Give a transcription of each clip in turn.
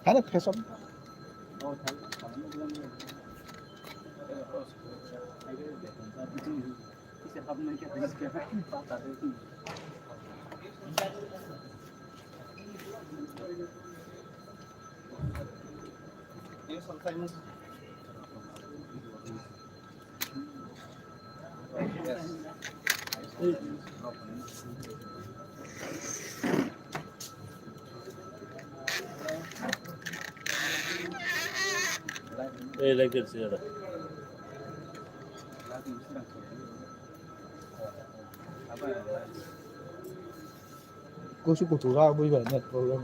Ada fashion. Like this, yeah. Cô chú của ra bây giờ nhận problem.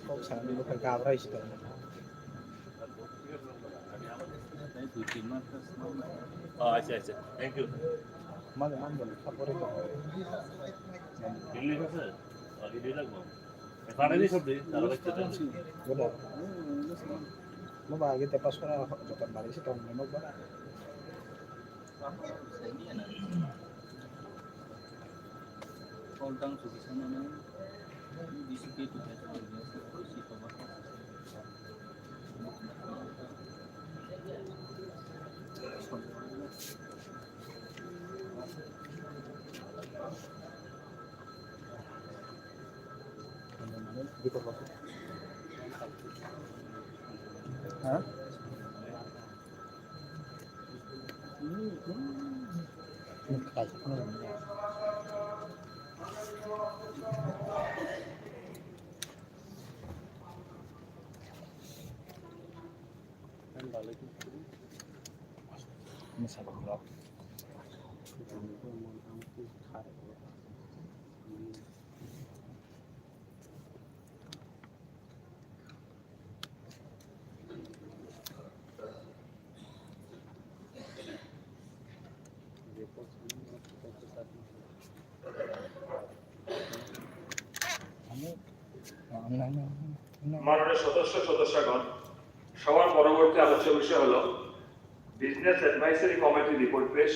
Không sáng nó phải cao đây chứ. I see. Thank you. Mana favorit. Ini sir. Ini lagi. Karena ini seperti kalau kita Benar. Mau bagi tepas para jokan balik sih tahun memang benar. Tentang susunan ini disukai itu si pemakai. Gitu kok. Hah? Ini kayak ini sabar blok. মাননীয় সদস্যগণ, সবার পরবর্তী আলোচ্য বিষয় হল business advisory committee report পেশ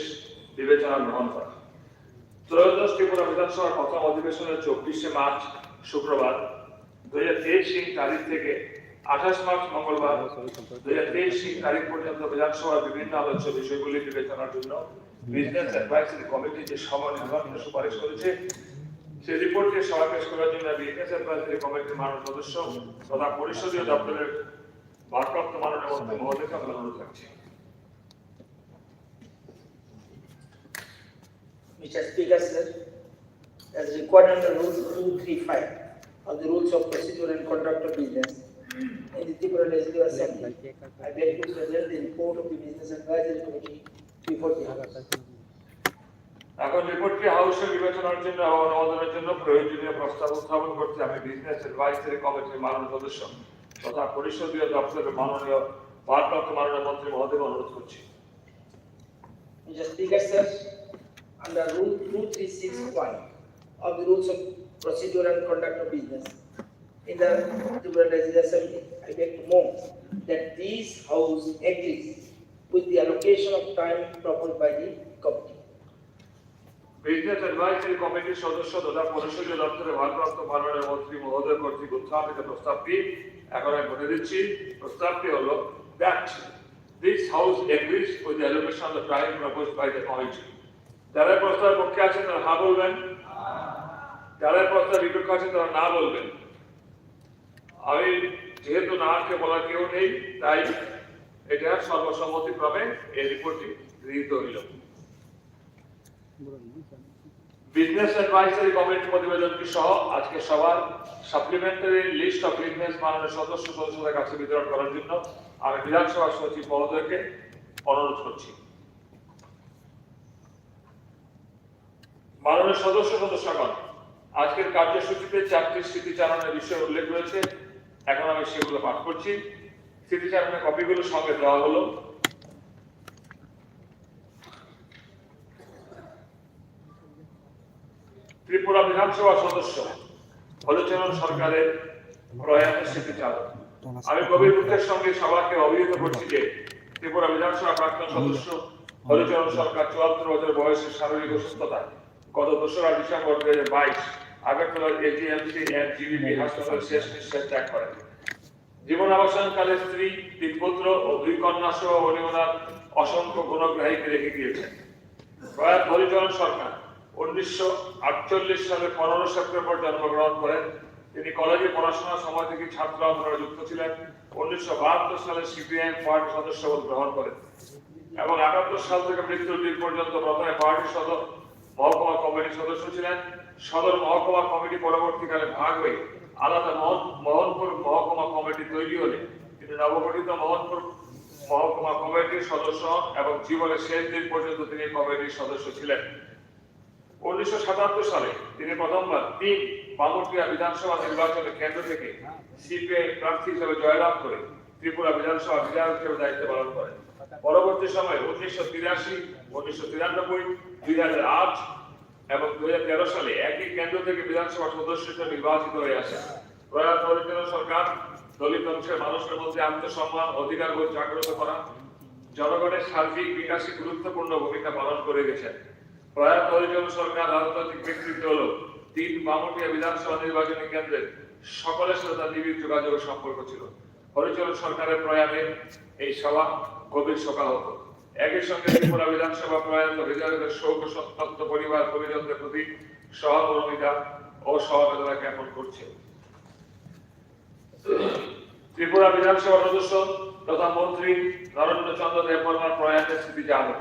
বিবেচনা গ্রহণ করা। ত্রয়োদশ ত্রিপুরা বিধানসভার প্রথম অধিবেশনের 24শে মার্চ শুক্রবার 2023 তারিখ থেকে 28 মার্চ মঙ্গলবার 2023 তারিখ পর্যন্ত বিধানসভার বিভিন্ন আলোচ্য বিষয়গুলি বিবেচনার জন্য বিজনেস অ্যাডভাইসরি কমিটি যে সময় নির্ধারণের সুপারিশ করেছে সেই রিপোর্টকে সভা পেশ করার জন্য বিজনেস অ্যাডভাইসরি কমিটির মাননীয় সদস্য তথা পরিষদীয় দপ্তরের ভারপ্রাপ্ত মাননীয় মন্ত্রী মহোদয়কে আমি অনুরোধ রাখছি। Mr. Speaker, sir, as required under Rule 235 of the Rules of Procedure and Conduct of Business in the Tipra Legislative Assembly, I beg to present the report of the Business Advisory Committee before the House. এখন রিপোর্টটি হাউসের বিবেচনার জন্য অনুমোদনের জন্য প্রয়োজনীয় প্রস্তাব উত্থাপন করতে আমি বিজনেস অ্যাডভাইসরি কমিটির মাননীয় সদস্য তথা পরিষদীয় দপ্তরের মাননীয় ভারপ্রাপ্ত মাননীয় মন্ত্রী মহোদয়কে অনুরোধ করছি। Mr. Speaker, sir, under Rule 2361 of the Rules of Procedure and Conduct of Business in the Tipra Legislative Assembly, I beg to move that this House agrees with the allocation of time proposed by the committee. Business advisory কমিটির সদস্য তথা পরিষদীয় দপ্তরের ভারপ্রাপ্ত মাননীয় মন্ত্রী মহোদয় কর্তৃক উত্থাপিত প্রস্তাবটি এখন আমি বলে দিচ্ছি। প্রস্তাবটি হলো that this house agrees with the allocation of the time proposed by the committee. যারা প্রস্তাবের পক্ষে আছেন তারা হ্যাঁ বলবেন, যারা প্রস্তাবের বিপক্ষে আছেন তারা না বলবেন। আমি যেহেতু নাকে বলা কেউ নেই, তাই এটা সর্বসম্মতিক্রমে এই রিপোর্টটি গৃহীত হইল। বিজনেস অ্যাডভাইসরি কমিটির প্রতিবেদনটি সহ আজকে সবার সাপ্লিমেন্টারি লিস্ট অফ বিজনেস মাননীয় সদস্যদের কাছে বিতরণ করার জন্য আমি বিধানসভা সচিব মহোদয়কে অনুরোধ করছি। মাননীয় সদস্যগণ, আজকের কার্যসূচিতে 4টি স্মৃতিচারণের বিষয়ে উল্লেখ রয়েছে। এখন আমি সেগুলো পাঠ করছি। স্মৃতিচারণের কপিগুলো সঙ্গে দেওয়া হলো। ত্রিপুরা বিধানসভা সদস্য হরিচরণ সরকারের প্রয়াণের স্মৃতিচারণ। আমি গভীর দুঃখের সঙ্গে সবাইকে অবহিত করছি যে ত্রিপুরা বিধানসভা প্রাক্তন সদস্য হরিচরণ সরকার 74 বছর বয়সের শারীরিক অসুস্থতায় গত 2রা ডিসেম্বর 2022 আগরতলার এজিএমসি এন্ড জিবিপি হাসপাতালে শেষ নিঃশ্বাস ত্যাগ করেন। জীবনাবসানকালে স্ত্রী, 3 পুত্র ও 2 কন্যা সহ উনি ওনার অসংখ্য গুণগ্রাহীকে রেখে গিয়েছেন। প্রয়াত হরিচরণ সরকার 1948 সালে 15 সেপ্টেম্বর জন্মগ্রহণ করেন। তিনি কলেজে পড়াশোনার সময় থেকে ছাত্র আন্দোলনে যুক্ত ছিলেন। 1972 সালে সিপিআইএম পার্টি সদস্যপদ গ্রহণ করেন এবং 78 সাল থেকে মৃত্যুর দিন পর্যন্ত প্রথমে পার্টি সদর মহকুমা কমিটির সদস্য ছিলেন। সদর মহকুমা কমিটি পরবর্তীকালে ভাগ হয়ে আলাদা মোহনপুর মহকুমা কমিটি তৈরি হলে তিনি নবগঠিত মোহনপুর মহকুমা কমিটির সদস্য এবং জীবনের শেষ দিন পর্যন্ত তিনি কমিটির সদস্য ছিলেন। 1977 সালে তিনি প্রথমবার 3 বামুটিয়া বিধানসভা নির্বাচনে কেন্দ্র থেকে সিপিআই প্রার্থী হিসেবে জয়লাভ করে ত্রিপুরা বিধানসভা বিধায়ক হিসেবে দায়িত্ব পালন করেন। পরবর্তী সময়ে 1983, 1993, 2008 এবং 2013 সালে একই কেন্দ্র থেকে বিধানসভা সদস্য হিসেবে নির্বাচিত হয়ে আসেন। প্রয়াত হরিচরণ সরকার দলিত অংশের মানুষের মধ্যে আত্মসম্মান, অধিকারবোধ জাগ্রত করা, জনগণের সার্বিক বিকাশে গুরুত্বপূর্ণ ভূমিকা পালন করে গেছেন। প্রয়াত হরিচরণ সরকার রাজনৈতিক ব্যক্তিত্ব হল 3 বামুটিয়া বিধানসভা নির্বাচনী কেন্দ্রের সকলের সাথে তার নিবিড় যোগাযোগের সম্পর্ক ছিল। হরিচরণ সরকারের প্রয়াণে এই সভা গভীর শোকাহত। একই সঙ্গে ত্রিপুরা বিধানসভা প্রয়াত বিধায়কের শোক সন্তপ্ত পরিবার পরিজনদের প্রতি সহমর্মিতা ও সহবেদনা জ্ঞাপন করছে। ত্রিপুরা বিধানসভা সদস্য তথা মন্ত্রী নরেন্দ্র চন্দ্র দেববর্মার প্রয়াণের স্মৃতিচারণ।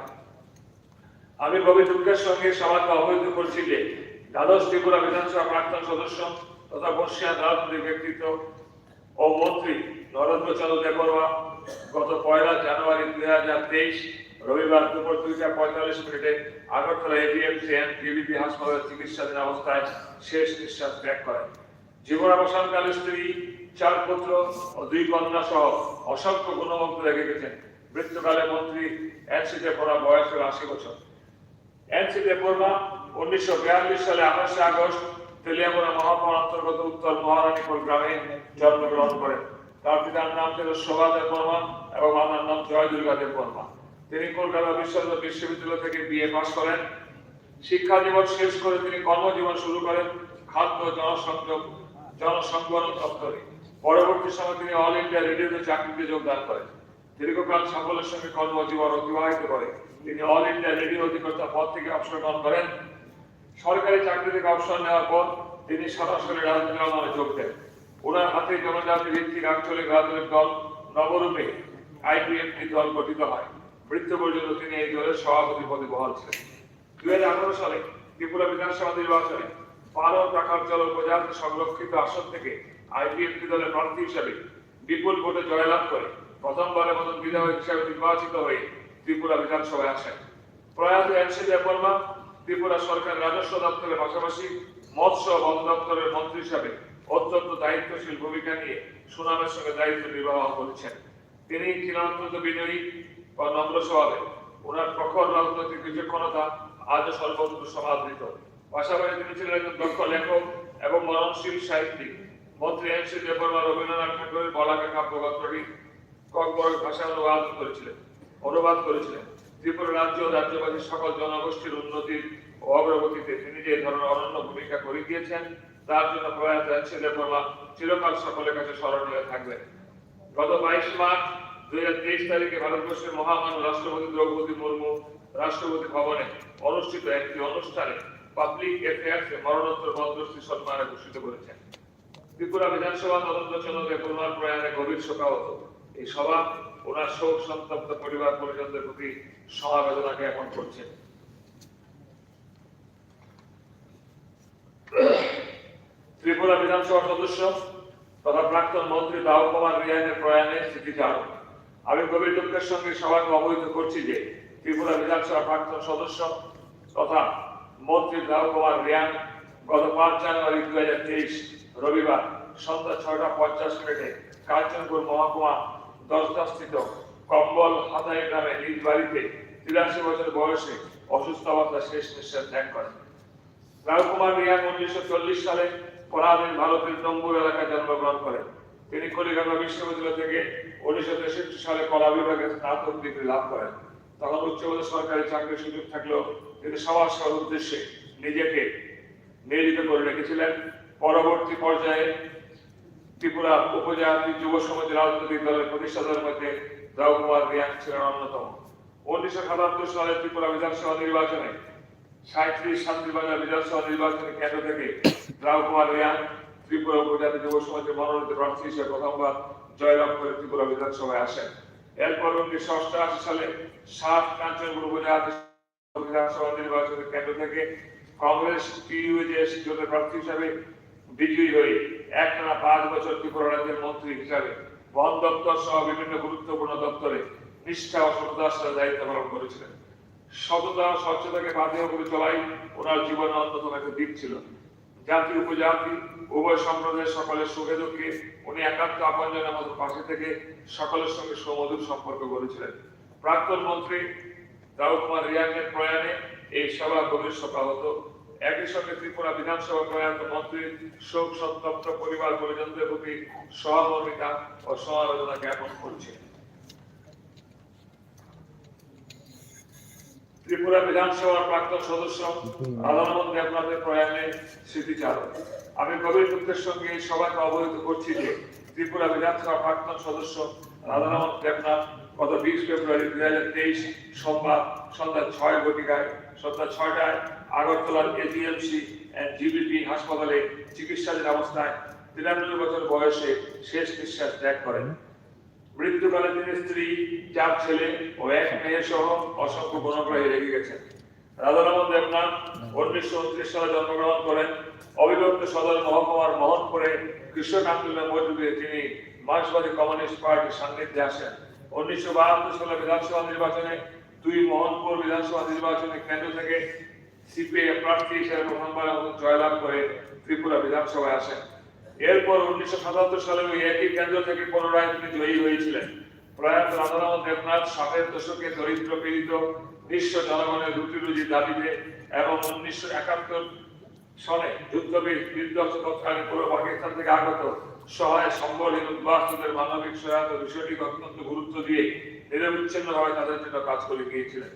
আমি গভীর দুঃখের সঙ্গে সবাইকে অবহিত করছি যে দ্বাদশ ত্রিপুরা বিধানসভা প্রাক্তন সদস্য তথা বর্ষিয়ান রাজনৈতিক ব্যক্তিত্ব ও মন্ত্রী নরেন্দ্র চন্দ্র দেববর্মা গত 1 জানুয়ারি 2023 রবিবার দুপুর 2:45 আগরতলা এজিএমসি এন্ড জিবিপি হাসপাতালে চিকিৎসাধীন অবস্থায় শেষ নিঃশ্বাস ত্যাগ করেন। জীবনাবসানকালে স্ত্রী, 4 পুত্র ও 2 কন্যা সহ অসংখ্য গুণবন্ত রেখে গেছেন। মৃত্যুকালে মন্ত্রী এনসি দেববর্মা বয়স হল 80 বছর। এনসি দেববর্মা 1942 সালে 28 আগস্ট তেলিয়ামুড়া মহকুমার অন্তর্গত উত্তর মহারানীপুর গ্রামে জন্মগ্রহণ করেন। তার পিতার নাম ছিল শোভা দেববর্মা এবং মাতার নাম জয় দুর্গা দেববর্মা। তিনি কলকাতা বিশ্ববিদ্যালয় থেকে বিএ পাস করেন। শিক্ষা জীবন শেষ করে তিনি কর্মজীবন শুরু করেন খাদ্য জনসংবরণ দপ্তরে। পরবর্তী সময় তিনি অল ইন্ডিয়া রেডিওতে চাকরিতে যোগদান করেন। দীর্ঘকাল সাফল্যের সঙ্গে কর্মজীবন অতিবাহিত করে তিনি অল ইন্ডিয়া রেডিও অধিকর্তা পদ থেকে অবসর গ্রহণ করেন। সরকারি চাকরি থেকে অবসর নেওয়ার পর তিনি সরাসরি রাজনীতি আন্দোলনে যোগ দেন। ওনার হাতে জনজাতি ভিত্তিক আঞ্চলিক রাজনৈতিক দল নবরূপে আইপিএফটি দল গঠিত হয়। মৃত্যু পর্যন্ত তিনি এই দলের সভাপতি পদে বহাল ছিলেন। 2018 সালে ত্রিপুরা বিধানসভা নির্বাচনে পারো প্রাকারজল উপজাতি সংরক্ষিত আসন থেকে আইপিএফটি দলের প্রার্থী হিসেবে বিপুল ভোটে জয়লাভ করে প্রথমবারের মতন বিধায়ক হিসেবে নির্বাচিত হয়ে ত্রিপুরা বিধানসভায় আসেন। প্রয়াত এনসি দেববর্মা ত্রিপুরা সরকার রাজস্ব দপ্তরের পাশাপাশি মৎস্য বন দপ্তরের মন্ত্রী হিসাবে অত্যন্ত দায়িত্বশীল ভূমিকা নিয়ে সুনামের সঙ্গে দায়িত্ব নির্বাহ করেছেন। তিনি ছিলেন অত্যন্ত বিনয়ী ও নম্র স্বভাবের। ওনার প্রখর রাজনৈতিক বিচক্ষণতা আজও সর্বত্র সমাদৃত। পাশাপাশি তিনি ছিলেন একজন দক্ষ লেখক এবং মননশীল সাহিত্যিক। মন্ত্রী এনসি দেববর্মা রবীন্দ্রনাথ ঠাকুরের বলাকা কাব্যগ্রন্থটি ককবরক ভাষায় অনুবাদ করেছিলেন। ত্রিপুরা রাজ্য ও রাজ্যবাসীর সকল জনগোষ্ঠীর উন্নতির ও অগ্রগতিতে তিনি যে ধরনের অনন্য ভূমিকা করে গিয়েছেন তার জন্য প্রয়াত ছেলের বলা চিরকাল সকলের কাছে স্মরণীয় থাকবে। গত 22 মার্চ 2023 তারিখে ভারতবর্ষের মহামান্য রাষ্ট্রপতি দ্রৌপদী মুর্মু রাষ্ট্রপতি ভবনে অনুষ্ঠিত একটি অনুষ্ঠানে পাবলিক অ্যাফেয়ার্সে মরণোত্তর পদ্মশ্রী সম্মানে ভূষিত করেছেন। ত্রিপুরা বিধানসভা তদন্ত চন্দ্রের পূর্ণার প্রয়াণে গভীর শোকাহত। এই সভা ওনার শোক সন্তপ্ত পরিবার পরিজনদের প্রতি সমবেদনা জ্ঞাপন করছে। ত্রিপুরা বিধানসভা সদস্য তথা প্রাক্তন মন্ত্রী দাউ কুমার রিয়ানের প্রয়াণে স্মৃতিচারণ। আমি গভীর দুঃখের সঙ্গে সবাইকে অবহিত করছি যে ত্রিপুরা বিধানসভা প্রাক্তন সদস্য তথা মন্ত্রী দাউ কুমার রিয়ান গত 5 জানুয়ারি 2023 রবিবার সন্ধ্যা 6:50 কাঞ্চনপুর মহকুমা 10 স্থিত কম্বল হাতাই গ্রামে নিজ বাড়িতে 83 বছর বয়সে অসুস্থ অবস্থায় শেষ নিঃশ্বাস ত্যাগ করেন। দাউ কুমার রিয়ান 1940 সালে পরাধীন ভারতের তম্বুর এলাকায় জন্মগ্রহণ করেন। তিনি কলিকাতা বিশ্ববিদ্যালয় থেকে 1963 সালে কলা বিভাগে স্নাতক ডিগ্রি লাভ করেন। তখন উচ্চপদস্থ সরকারি চাকরির সুযোগ থাকলেও তিনি সমাজ সেবার উদ্দেশ্যে নিজেকে নিয়োজিত করে রেখেছিলেন। পরবর্তী পর্যায়ে ত্রিপুরা উপজাতি যুব সমিতি রাজনৈতিক দলের প্রতিষ্ঠাতাদের মধ্যে দাউ কুমার রিয়ান ছিলেন অন্যতম। 1977 সালে ত্রিপুরা বিধানসভা নির্বাচনে 37 শান্তিবাজার বিধানসভা নির্বাচনী কেন্দ্র থেকে দাউ কুমার রিয়ান ত্রিপুরা উপজাতি যুব সমিতির মনোনীত প্রার্থী হিসেবে প্রথমবার জয়লাভ করে ত্রিপুরা বিধানসভায় আসেন। এরপর 1988 সালে 7 কাঞ্চনপুর উপজাতি বিধানসভা নির্বাচনী কেন্দ্র থেকে কংগ্রেস টিইউজেএস জোটের প্রার্থী হিসেবে বিজয়ী হয়ে একটানা 5 বছর ত্রিপুরা রাজ্যের মন্ত্রী হিসাবে বন দপ্তর সহ বিভিন্ন গুরুত্বপূর্ণ দপ্তরে নিষ্ঠা ও সততার সাথে দায়িত্ব পালন করেছিলেন। সততা ও স্বচ্ছতাকে বাধ্য করে চলাই ওনার জীবনের অন্যতম একটা দিক ছিল। জাতি উপজাতি উভয় সম্প্রদায়ের সকলের সুখে দুঃখে উনি একান্ত আপনজনের মতো পাশে থেকে সকলের সঙ্গে সুমধুর সম্পর্ক গড়েছিলেন। প্রাক্তন মন্ত্রী দাউ কুমার রিয়ানের প্রয়াণে এই সভা গভীর শোকাহত। একই সঙ্গে ত্রিপুরা বিধানসভা প্রয়াত মন্ত্রীর শোক সন্তপ্ত পরিবার পরিজনদের প্রতি সহমর্মিতা ও সমবেদনা জ্ঞাপন করছে। ত্রিপুরা বিধানসভার প্রাক্তন সদস্য রাধারমন দেবনাথের প্রয়াণে স্মৃতিচারণ। আমি গভীর দুঃখের সঙ্গে এই সভাকে অবহিত করছি যে ত্রিপুরা বিধানসভার প্রাক্তন সদস্য রাধারমন দেবনাথ গত 20 ফেব্রুয়ারি 2023 সোমবার সন্ধ্যা 6:00 আগরতলার এজিএমসি এন্ড জিবিপি হাসপাতালে চিকিৎসাধীন অবস্থায় 93 বছর বয়সে শেষ নিঃশ্বাস ত্যাগ করেন। মৃত্যুকালে তিনি স্ত্রী, 4 ছেলে ও 1 মেয়ে সহ অসংখ্য গুণগ্রাহী রেখে গেছেন। রাধারমন দেবনাথ 1929 সালে জন্মগ্রহণ করেন। অবিভক্ত সদর মহকুমার মোহনপুরে কৃষক আন্দোলনের মধ্য দিয়ে তিনি মার্ক্সবাদী কমিউনিস্ট পার্টির সান্নিধ্যে আসেন। 1972 সালে বিধানসভা নির্বাচনে 2 মোহনপুর বিধানসভা নির্বাচনী কেন্দ্র থেকে সিপিআই প্রার্থী হিসেবে প্রথমবার জয়লাভ করে ত্রিপুরা বিধানসভায় আসেন। এরপর 1977 সালে ওই একই কেন্দ্র থেকে পুনরায় তিনি জয়ী হয়েছিলেন। প্রয়াত রাধারমন দেবনাথ 60-এর দশকে দরিদ্র পীড়িত নিঃস্ব জনগণের রুটি রুজির দাবিতে এবং 1971 সনে যুদ্ধ-বিধ্বস্ত তৎকালীন পূর্ব পাকিস্তান থেকে আগত সহায় সম্বলহীন উদ্বাস্তুদের মানবিক সহায়তা বিষয়টিকে অত্যন্ত গুরুত্ব দিয়ে নিরবিচ্ছিন্নভাবে তাদের জন্য কাজ করে গিয়েছিলেন।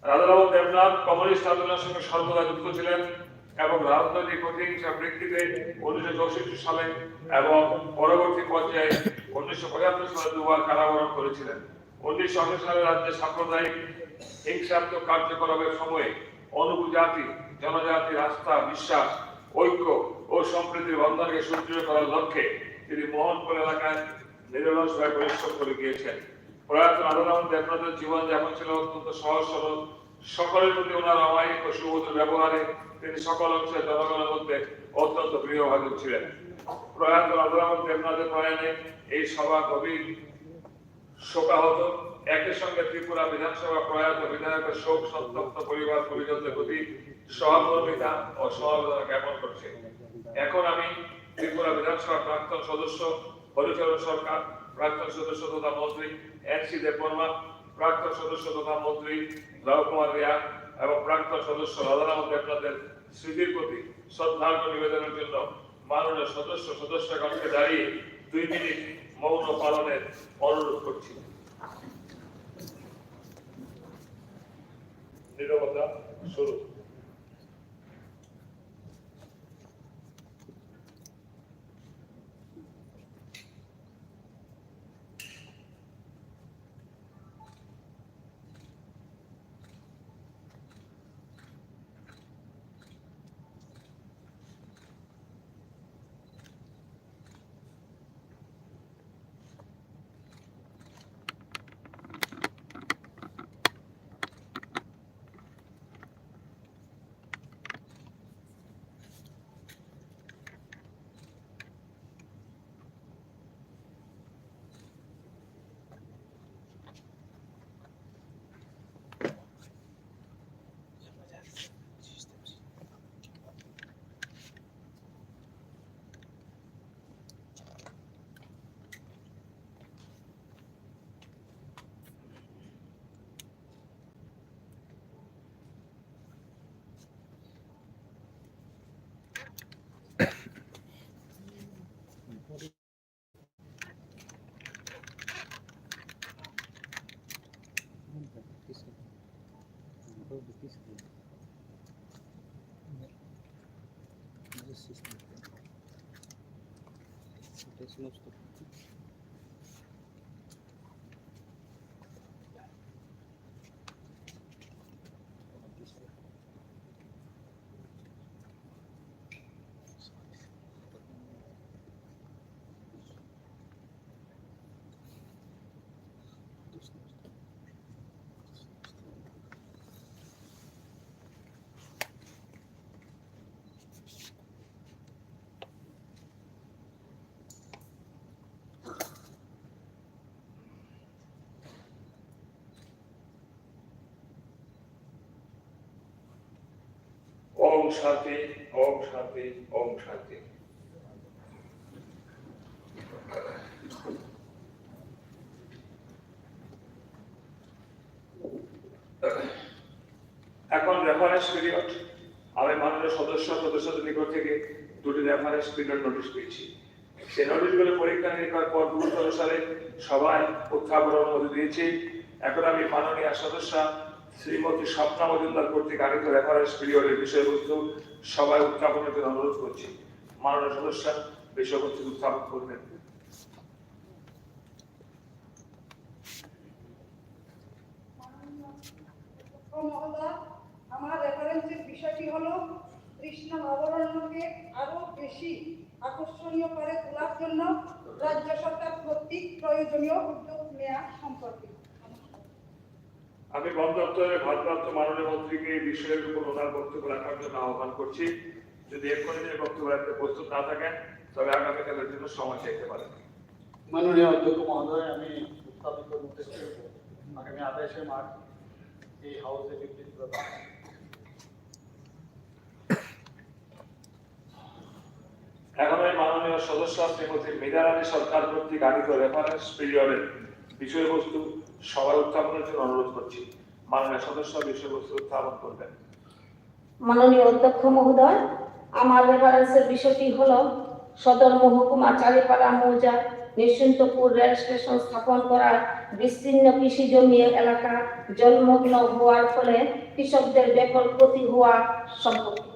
রাধারমন দেবনাথ কমিউনিস্ট আন্দোলনের সঙ্গে সর্বদা যুক্ত ছিলেন এবং রাজনৈতিক প্রতিহিংসা বৃদ্ধিতে 1964 সালে এবং পরবর্তী পর্যায়ে 1975 সালে 2 বার কারাবরণ করেছিলেন। 1980 সালে রাজ্যে সাম্প্রদায়িক হিংসাত্মক কার্যকলাপের সময়ে অনুপজাতি জনজাতির আস্থা, বিশ্বাস, ঐক্য ও সম্প্রীতির বন্ধনকে সুদৃঢ় করার লক্ষ্যে তিনি মোহনপুর এলাকায় নিরলসভাবে পরিশ্রম করে গিয়েছেন। প্রয়াত রাধারমন দেবনাথের জীবনযাপন ছিল অত্যন্ত সহজ সরল। সকলের প্রতি ওনার অমায়িক ও সুমধুর ব্যবহারে তিনি সকল অংশের জনগণের মধ্যে অত্যন্ত প্রিয়ভাজন ছিলেন। প্রয়াত রাধারমন দেবনাথের প্রয়াণে এই সভা গভীর শোকাহত। একই সঙ্গে ত্রিপুরা বিধানসভা প্রয়াত বিধায়কের শোক সন্তপ্ত পরিবার পরিজনদের প্রতি সহমর্মিতা ও সমবেদনা জ্ঞাপন করছে। এখন আমি ত্রিপুরা বিধানসভার প্রাক্তন সদস্য হরিচরণ সরকার, প্রাক্তন সদস্য তথা মন্ত্রী এনসি দেববর্মা, প্রাক্তন সদস্য তথা মন্ত্রী দাউ কুমার রিয়ান এবং প্রাক্তন সদস্য রাধারমন দেবনাথের স্মৃতির প্রতি শ্রদ্ধার্ঘ নিবেদনের জন্য মাননীয় সদস্যগণকে দাঁড়িয়ে 2 মিনিট মৌন পালনের অনুরোধ করছি। নীরবতা শুরু। ওম শান্তি, ওম শান্তি, ওম শান্তি। এখন রেফারেন্স পিরিয়ড। আমি মাননীয় সদস্যদের নিকট থেকে দুটি রেফারেন্স পিরিয়ড নোটিশ পেয়েছি। সেই নোটিশগুলো পরীক্ষা নিরীক্ষার পর গুরুত্ব অনুসারে সবাই উত্থাপনের অনুমতি দিয়েছি। এখন আমি মাননীয় সদস্য শ্রীমতী স্বপ্না মজুমদার কর্তৃক আনিত রেফারেন্স পিরিয়ডের বিষয়বস্তু সবাই উত্থাপনের জন্য অনুরোধ করছি। মাননীয় সদস্য বিষয়বস্তু উত্থাপন করবেন। মহোদয়, আমার রেফারেন্সের বিষয়টি হলো তৃষ্ণা অবরণকে আরো বেশি আকর্ষণীয় করে তোলার জন্য রাজ্য সরকার কর্তৃক প্রয়োজনীয় উদ্যোগ নেওয়া সম্পর্কে। আমি বন দপ্তরের ভারপ্রাপ্ত মাননীয় মন্ত্রীকে এই বিষয়ের উপর ওনার বক্তব্য রাখার জন্য আহ্বান করছি। যদি এক্ষুনি বক্তব্য রাখতে প্রস্তুত না থাকেন তবে আগামীকালের জন্য সময় চাইতে পারেন। মাননীয় অধ্যক্ষ মহোদয়, আমি উত্থাপিত নোটিশ আগামী 28শে মার্চ এই হাউসে বিবৃতি প্রদান। এখন আমি মাননীয় সদস্য শ্রীমতী মীরারানী সরকার কর্তৃক আনিত রেফারেন্স পিরিয়ডের বিষয়বস্তু সবাই উত্থাপনের জন্য অনুরোধ করছি। মাননীয় সদস্য বিষয়বস্তু উত্থাপন করবেন। মাননীয় অধ্যক্ষ মহোদয়, আমার রেফারেন্সের বিষয়টি হলো সদর মহকুমা চারিপাড়া মৌজা নিশ্চিন্তপুর রেল স্টেশন স্থাপন করার বিস্তীর্ণ কৃষি জমি এলাকা জলমগ্ন হওয়ার ফলে কৃষকদের ব্যাপক ক্ষতি হওয়া সম্পর্কে।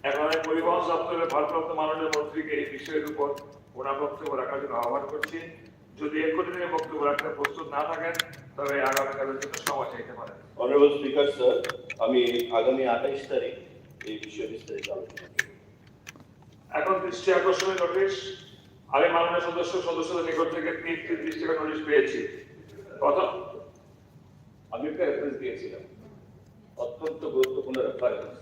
এখন আমি পরিবহন দপ্তরের ভারপ্রাপ্ত মাননীয় মন্ত্রীকে এই বিষয়ের উপর ওনার বক্তব্য রাখার জন্য আহ্বান করছি। যদি এক্ষুনি বক্তব্য রাখতে প্রস্তুত না থাকেন তবে আগামীকালের জন্য সময় চাইতে পারেন। অনারেবল স্পিকার স্যার, আমি আগামী 28 তারিখ এই বিষয়ে বিস্তারিত আলোচনা করব। এখন দৃষ্টি আকর্ষণীয় নোটিশ। আমি মাননীয় সদস্যদের নিকট থেকে 3টি দৃষ্টি নোটিশ পেয়েছি। প্রথম, আমি একটা রেফারেন্স দিয়েছিলাম, অত্যন্ত গুরুত্বপূর্ণ রেফারেন্স।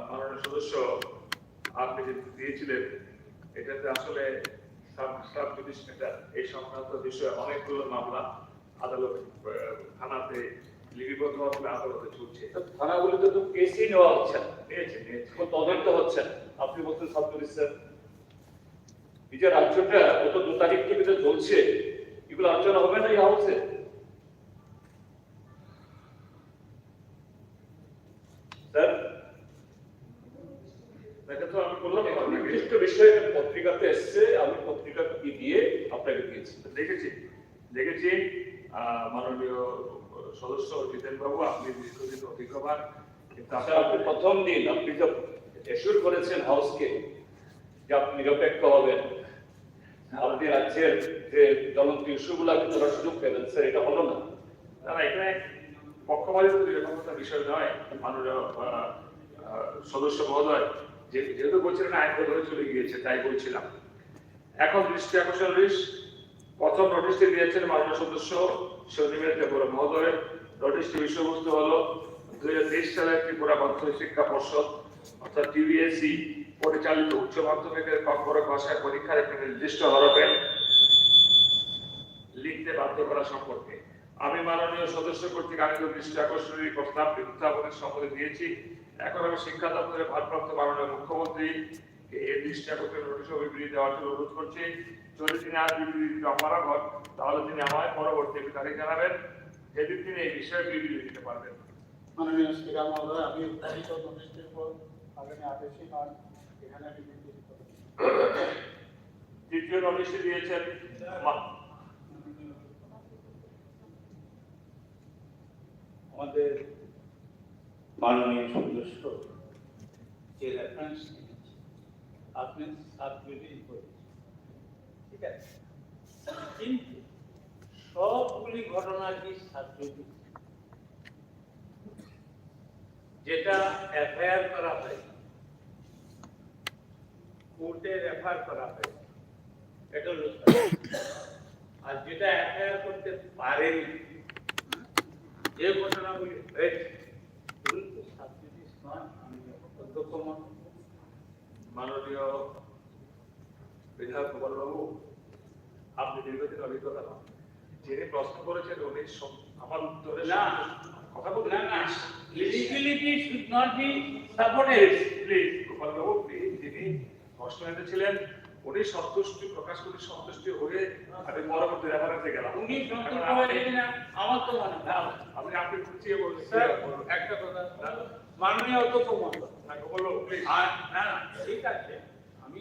মাননীয় সদস্য আপনি যে দিয়েছিলেন এটাতে আসলে সাব জুডিশিয়াল এই সংক্রান্ত বিষয়ে অনেকগুলো মামলা আদালত থানাতে লিপিবদ্ধভাবে আদালতে চলছে। থানাগুলিতে তো কেসই নেওয়া হচ্ছে না, নিয়েছে তদন্ত হচ্ছে না। আপনি বলছেন সাব জুডিশিয়াল, এই যে রাজ্যটা গত 2 তারিখ থেকে যে চলছে, এগুলো আলোচনা হবে না এই হাউসে? স্যার, এটা তো আমি বললাম নির্দিষ্ট বিষয়ে পত্রিকাতে এসছে, আমি পত্রিকা দিয়ে আপনাকে দিয়েছি। দেখেছি মাননীয় সদস্য জিতেন বাবু, আপনি দীর্ঘদিন অভিজ্ঞবান, কিন্তু আপনি প্রথম দিন আপনি যে এসুর করেছেন হাউসকে যে আপনি নিরপেক্ষ হবেন, আপনি রাজ্যের যে জ্বলন্ত ইস্যুগুলোকে তোলার সুযোগ পেলেন, স্যার এটা হলো না। এখানে পক্ষপাতিত্ব এরকম একটা বিষয় নয়। মাননীয় সদস্য মহোদয় যেহেতু বলছিলেন আইন ধরে চলে গিয়েছে তাই বলছিলাম। এখন দৃষ্টি আকর্ষণ নোটিশ। প্রথম নোটিশটি দিয়েছেন মাননীয় সদস্য সন্দীপ দেববড় মহোদয়। নোটিশটি বিষয়বস্তু হলো 2023 সালে ত্রিপুরা মাধ্যমিক শিক্ষা পর্ষদ অর্থাৎ টিবিএসই পরিচালিত উচ্চ মাধ্যমিকের কর্পোরেট ভাষায় পরীক্ষার একটি নির্দিষ্ট হরফে লিখতে বাধ্য করা সম্পর্কে আমি মাননীয় সদস্য কর্তৃক আনিত দৃষ্টি আকর্ষণের প্রস্তাব উত্থাপনের সম্মতি দিয়েছি। এখন আমি শিক্ষা দপ্তরের ভারপ্রাপ্ত মাননীয় মুখ্যমন্ত্রী এই দৃষ্টি আকর্ষণের নোটিশ বিবৃতি দেওয়ার জন্য অনুরোধ করছি। যদি তিনি আজ বিবৃতি অপারগ হন তাহলে তিনি আমায় পরবর্তী তারিখ জানাবেন, যেদিন তিনি এই বিষয়ে বিবৃতি দিতে পারবেন। মাননীয় স্পিকার মহোদয়, আমি উত্থাপিত নোটিশটির উপর আগামী 28শে মার্চ এখানে বিবৃতি প্রদান। দ্বিতীয় নোটিশটি দিয়েছেন আমাদের মাননীয় সদস্য যে রেফারেন্স আপনি সাবজুডিস করেছেন, ঠিক আছে, কিন্তু সবগুলি ঘটনা কি সাবজুডিস? যেটা এফআইআর করা হয়, কোর্টে রেফার করা হয়, এটা হলো সাবজুডিস। আর যেটা এফআইআর করতে পারেনি, যে ঘটনাগুলি হয়েছে, ওগুলি তো সাবজুডিস নয়। আমি অধ্যক্ষ মহোদয়, মাননীয় বিধায়ক গোপালবাবু, আপনি দীর্ঘদিন অভিজ্ঞতা পান, যিনি প্রশ্ন করেছেন উনি আমার উত্তরে না, কথা বলতে না, না, eligibility should not be subordinate. Please গোপালবাবু, প্লিজ, যিনি প্রশ্ন এনেছিলেন উনি সন্তুষ্টি প্রকাশ করে সন্তুষ্টি হয়ে আমি পরবর্তী রেফারেন্সে গেলাম। উনি সন্তুষ্ট হয়েছেন না, আমার তো মনে হয়। আপনি আপনি খুঁচিয়ে বলছেন। স্যার, একটা কথা, মাননীয় অধ্যক্ষ মহোদয়, গোপালবাবু প্লিজ। না, না, ঠিক আছে, আমি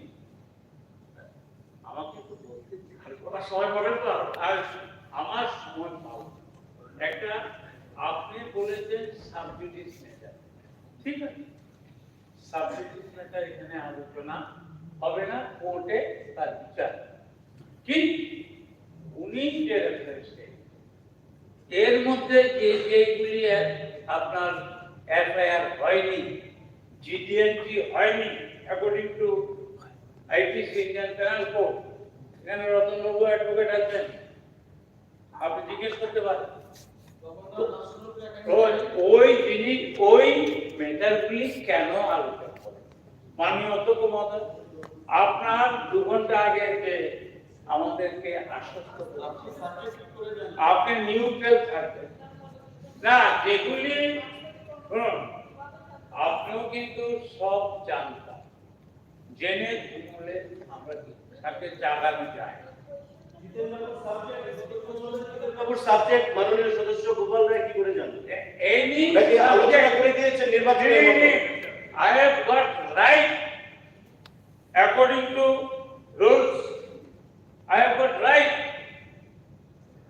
আমাকে তো বলতে দিন। কথা সময় পাবেন তো? আর আমার সময় পাবো একটা, আপনি বলেছেন সাবজুডিস ম্যাটার, ঠিক আছে, সাবজুডিস ম্যাটার এখানে আলোচনা হবে না, কোর্টে তার বিচার। কিন্তু উনি যে রেফারেন্স এর মধ্যে যেগুলি আপনার এফআইআর হয়নি, জিডিএনটি হয়নি, according to IPC Indian penal code, এখানে রতনবাবু অ্যাডভোকেট আছেন, আপনি জিজ্ঞেস করতে পারেন। ওই জিনিস, ওই ম্যাটারগুলি কেন আলোচনা করে? মাননীয় অধ্যক্ষ মহোদয়, আপনার 2 ঘন্টা আগে যে আমাদেরকে আশ্বস্ত করেছেন, আপনি নিউট্রাল থাকবেন না, যেগুলি শুনুন, আপনিও কিন্তু সব জানতাম, জেনে ঘুমলে আমরা সাথে জাগানো যায়। সাবজেক্ট মাননীয় সদস্য গোপাল রায় কি করে জানেন? Any নাকি আলোচনা subject, করে দিয়েছেন নির্বাচনের মতো? I have got right according to rules. I have got right.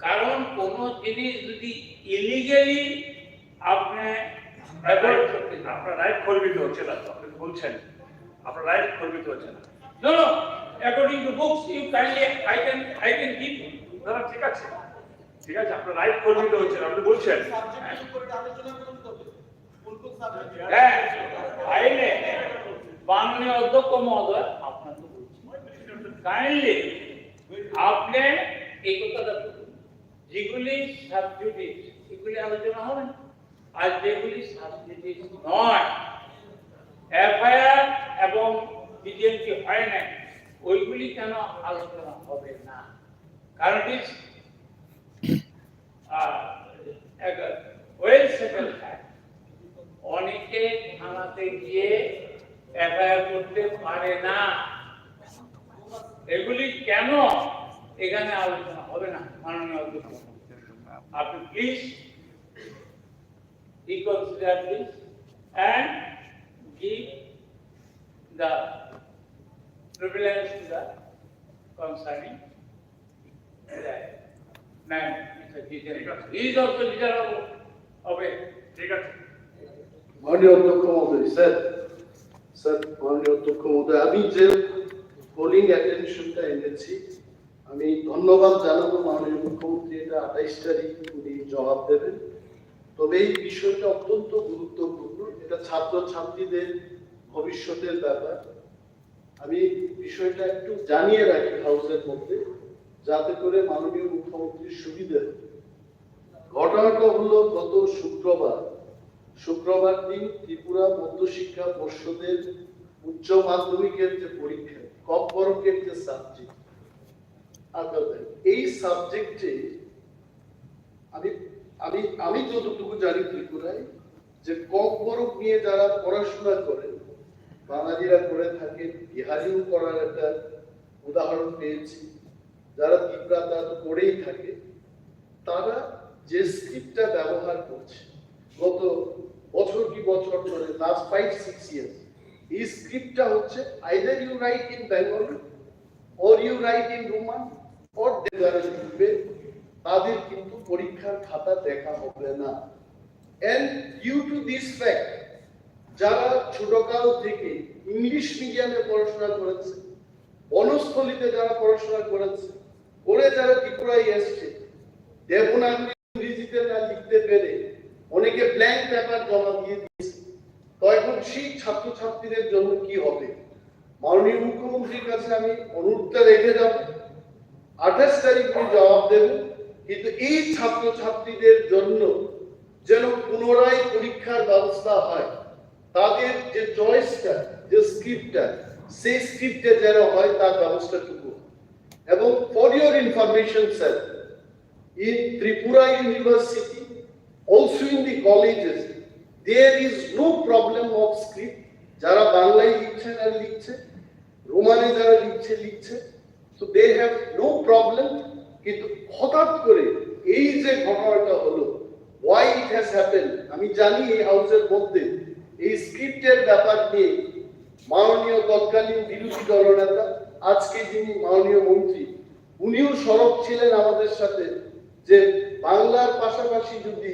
কারণ কোন জিনিস যদি ইলিগালি আপনি অ্যাভয়েড করতে চান, আপনার রাইট খর্বিত হচ্ছে না তো, আপনি বলছেন আপনার রাইট খর্বিত হচ্ছে না। no, no, according to books, you kindly, I can give you. না না, ঠিক আছে, ঠিক আছে, আপনার রাইট খর্বিত হচ্ছে না, আপনি বলছেন। হ্যাঁ, আইনে মাননীয় অধ্যক্ষ মহোদয়, আপনার তো বলছি, কাইন্ডলি আপনি এই কথাটা বলুন, যেগুলি সাবজুডিস এগুলি আলোচনা হবে না, আর যেগুলি সাবজুডিস নয়, এফআইআর এবং বিজেপি হয় না, ওইগুলি কেন আলোচনা হবে না? কারণ ওয়েল সেটেল ফ্যাক্ট, অনেকে থানাতে গিয়ে এফআইআর করতে পারে না, এগুলি কেন এখানে আলোচনা হবে না? মাননীয় অধ্যক্ষ, আপনি please reconsider this and give the prevalence to the concerning man, Mr. Jitendra. He is also leader of a, ঠিক আছে, মাননীয় অধ্যক্ষ মহোদয়, স্যার মাননীয় অধ্যক্ষ মহোদয়, আমি যে পোলিং অ্যাটেনশনটা এনেছি, আমি ধন্যবাদ জানাবো মাননীয় মুখ্যমন্ত্রী, এটা 28 তারিখ উনি জবাব দেবেন। তবে এই বিষয়টা অত্যন্ত গুরুত্বপূর্ণ, এটা ছাত্রছাত্রীদের ভবিষ্যতের ব্যাপার। আমি বিষয়টা একটু জানিয়ে রাখি হাউসের মধ্যে, যাতে করে মাননীয় মুখ্যমন্ত্রীর সুবিধা হয়। ঘটনাটা হলো গত শুক্রবার দিন ত্রিপুরা মধ্যশিক্ষা পর্ষদের উচ্চ মাধ্যমিকের যে পরীক্ষা, কম্পরকের যে সাবজেক্ট, এই সাবজেক্টে আমি যতটুকু জানি ত্রিপুরায় যে কম্পরক নিয়ে যারা পড়াশোনা করেন, বাঙালিরা করে থাকেন, বিহারিও করার একটা উদাহরণ পেয়েছি, যারা ত্রিপুরা তারা তো করেই থাকে, তারা যে স্ক্রিপ্টটা ব্যবহার করছে গত বছর কি বছর ধরে, লাস্ট 5-6 ইয়ার্স, এই স্ক্রিপ্টটা হচ্ছে either you write in Bengali or you write in Roman or যারা লিখবে তাদের কিন্তু পরীক্ষার খাতা দেখা হবে না। And due to this fact যারা ছোটকাল থেকে ইংলিশ মিডিয়ামে পড়াশোনা করেছে, বনস্থলীতে যারা পড়াশোনা করেছে, করে যারা ত্রিপুরায় এসছে, দেবনাগরী ইংরেজিতে না লিখতে পেরে অনেকে ব্ল্যাঙ্ক পেপার জমা দিয়ে দিয়েছে। তো এখন সেই ছাত্রছাত্রীদের জন্য কি হবে? মাননীয় মুখ্যমন্ত্রীর কাছে আমি অনুরোধটা রেখে যাব, 28 তারিখ উনি জবাব দেবেন, কিন্তু এই ছাত্রছাত্রীদের জন্য যেন পুনরায় পরীক্ষার ব্যবস্থা হয়, তাদের যে চয়েসটা, যে স্ক্রিপ্টটা, সেই স্ক্রিপ্টে যেন হয় তার ব্যবস্থাটুকু। এবং for your information sir, in Tripura University, also in the colleges, there is no problem of script. যারা বাংলায় লিখছে আর লিখছে, রোমানে যারা লিখছে, so they have no problem. কিন্তু হঠাৎ করে এই যে ঘটনাটা হলো, why it has happened, আমি জানি এই হাউসের মধ্যে এই স্ক্রিপ্টের ব্যাপার নিয়ে মাননীয় তৎকালীন বিরোধী দলনেতা, আজকে যিনি মাননীয় মন্ত্রী, উনিও সরব ছিলেন আমাদের সাথে যে বাংলার পাশাপাশি যদি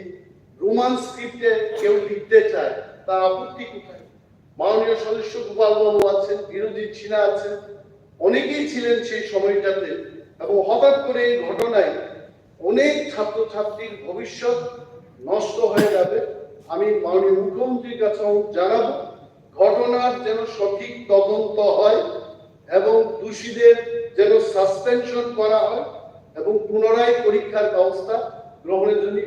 রোমান স্ক্রিপ্টে কেউ লিখতে চায় তা আপত্তি কোথায়। মাননীয় সদস্য গোপাল বাবু আছেন, বিরোধী ছিনা আছেন, অনেকেই ছিলেন সেই সময়টাতে। এবং হঠাৎ করে এই ঘটনায় অনেক ছাত্রছাত্রীর ভবিষ্যৎ নষ্ট হয়ে যাবে। আমি মাননীয় মুখ্যমন্ত্রীর কাছে জানাবো, ঘটনার যেন সঠিক তদন্ত হয় এবং দোষীদের যেন সাসপেনশন করা হয় এবং পুনরায় পরীক্ষার ব্যবস্থা গ্রহণের জন্য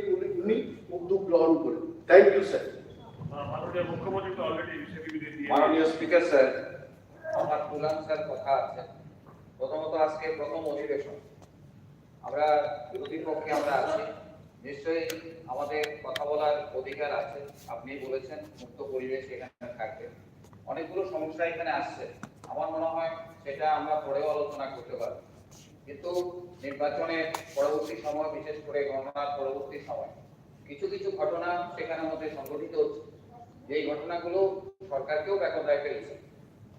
উনি উদ্যোগ গ্রহণ করেন। Thank you sir. মাননীয় মুখ্যমন্ত্রী তো অলরেডি বিষয়টি দিয়ে মাননীয় স্পিকার স্যার, আমার তুলান স্যার কথা আছে। প্রথমত আজকে প্রথম অধিবেশন, আমরা বিরোধী পক্ষে আমরা আছি, নিশ্চয়ই আমাদের কথা বলার অধিকার আছে। আপনি বলেছেন মুক্ত পরিবেশ এখানে থাকবে, অনেকগুলো সমস্যা এখানে আসছে, আমার মনে হয় সেটা আমরা পরেও আলোচনা করতে পারবো। কিন্তু নির্বাচনের পরবর্তী সময়, বিশেষ করে গণনার পরবর্তী সময় কিছু কিছু ঘটনা সেখানের মধ্যে সংঘটিত হচ্ছে, যেই ঘটনাগুলো সরকারকেও বেকদায় ফেলছে।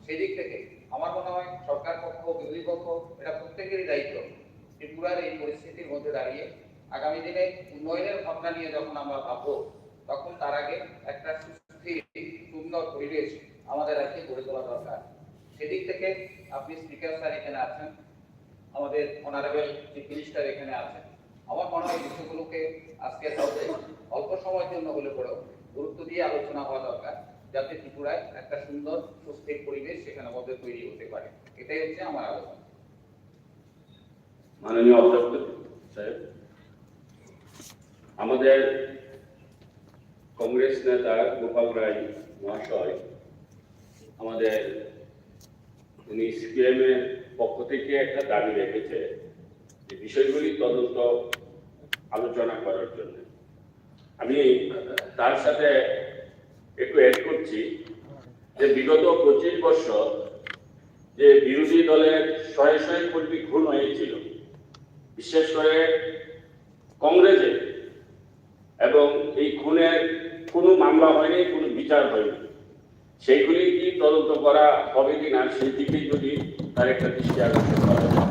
সেই দিক থেকে আমার মনে হয় সরকার পক্ষ, বিরোধী পক্ষ, এটা প্রত্যেকেরই দায়িত্ব ত্রিপুরার এই পরিস্থিতির মধ্যে দাঁড়িয়ে আগামী দিনে উন্নয়নের ভাবনা নিয়ে যখন আমরা ভাববো, তখন তার আগে একটা সুস্থির সুন্দর পরিবেশ আমাদের রাজ্যে গড়ে তোলা দরকার। সেদিক থেকে আপনি স্পিকার স্যার এখানে আছেন, আমাদের অনারেবল চিফ মিনিস্টার এখানে আছেন, আমার মনে হয় বিষয়গুলোকে আজকে অল্প সময়ের জন্য হলে পরেও গুরুত্ব দিয়ে আলোচনা হওয়া দরকার, যাতে ত্রিপুরায় একটা সুন্দর সুস্থির পরিবেশ সেখানে মধ্যে তৈরি হতে পারে। এটাই হচ্ছে আমার আলোচনা। মাননীয় অধ্যক্ষ সাহেব, আমাদের কংগ্রেস নেতা গোপাল রায় মহাশয় আমাদের উনি সিপিএম এর পক্ষ থেকে একটা দাবি রেখেছে যে বিষয়গুলি তদন্ত আলোচনা করার জন্য। আমি তার সাথে একটু অ্যাড করছি যে বিগত 25 বছর যে বিরোধী দলের শয়ে শয়ে কর্মী খুন হয়েছিল, বিশেষ করে কংগ্রেসে, এবং এই খুনের কোনো মামলা হয়নি, কোনো বিচার হয়নি, সেইগুলি কি তদন্ত করা হবে কিনা সেই দিকে যদি তার একটা দৃষ্টি আকর্ষণ করা যায়।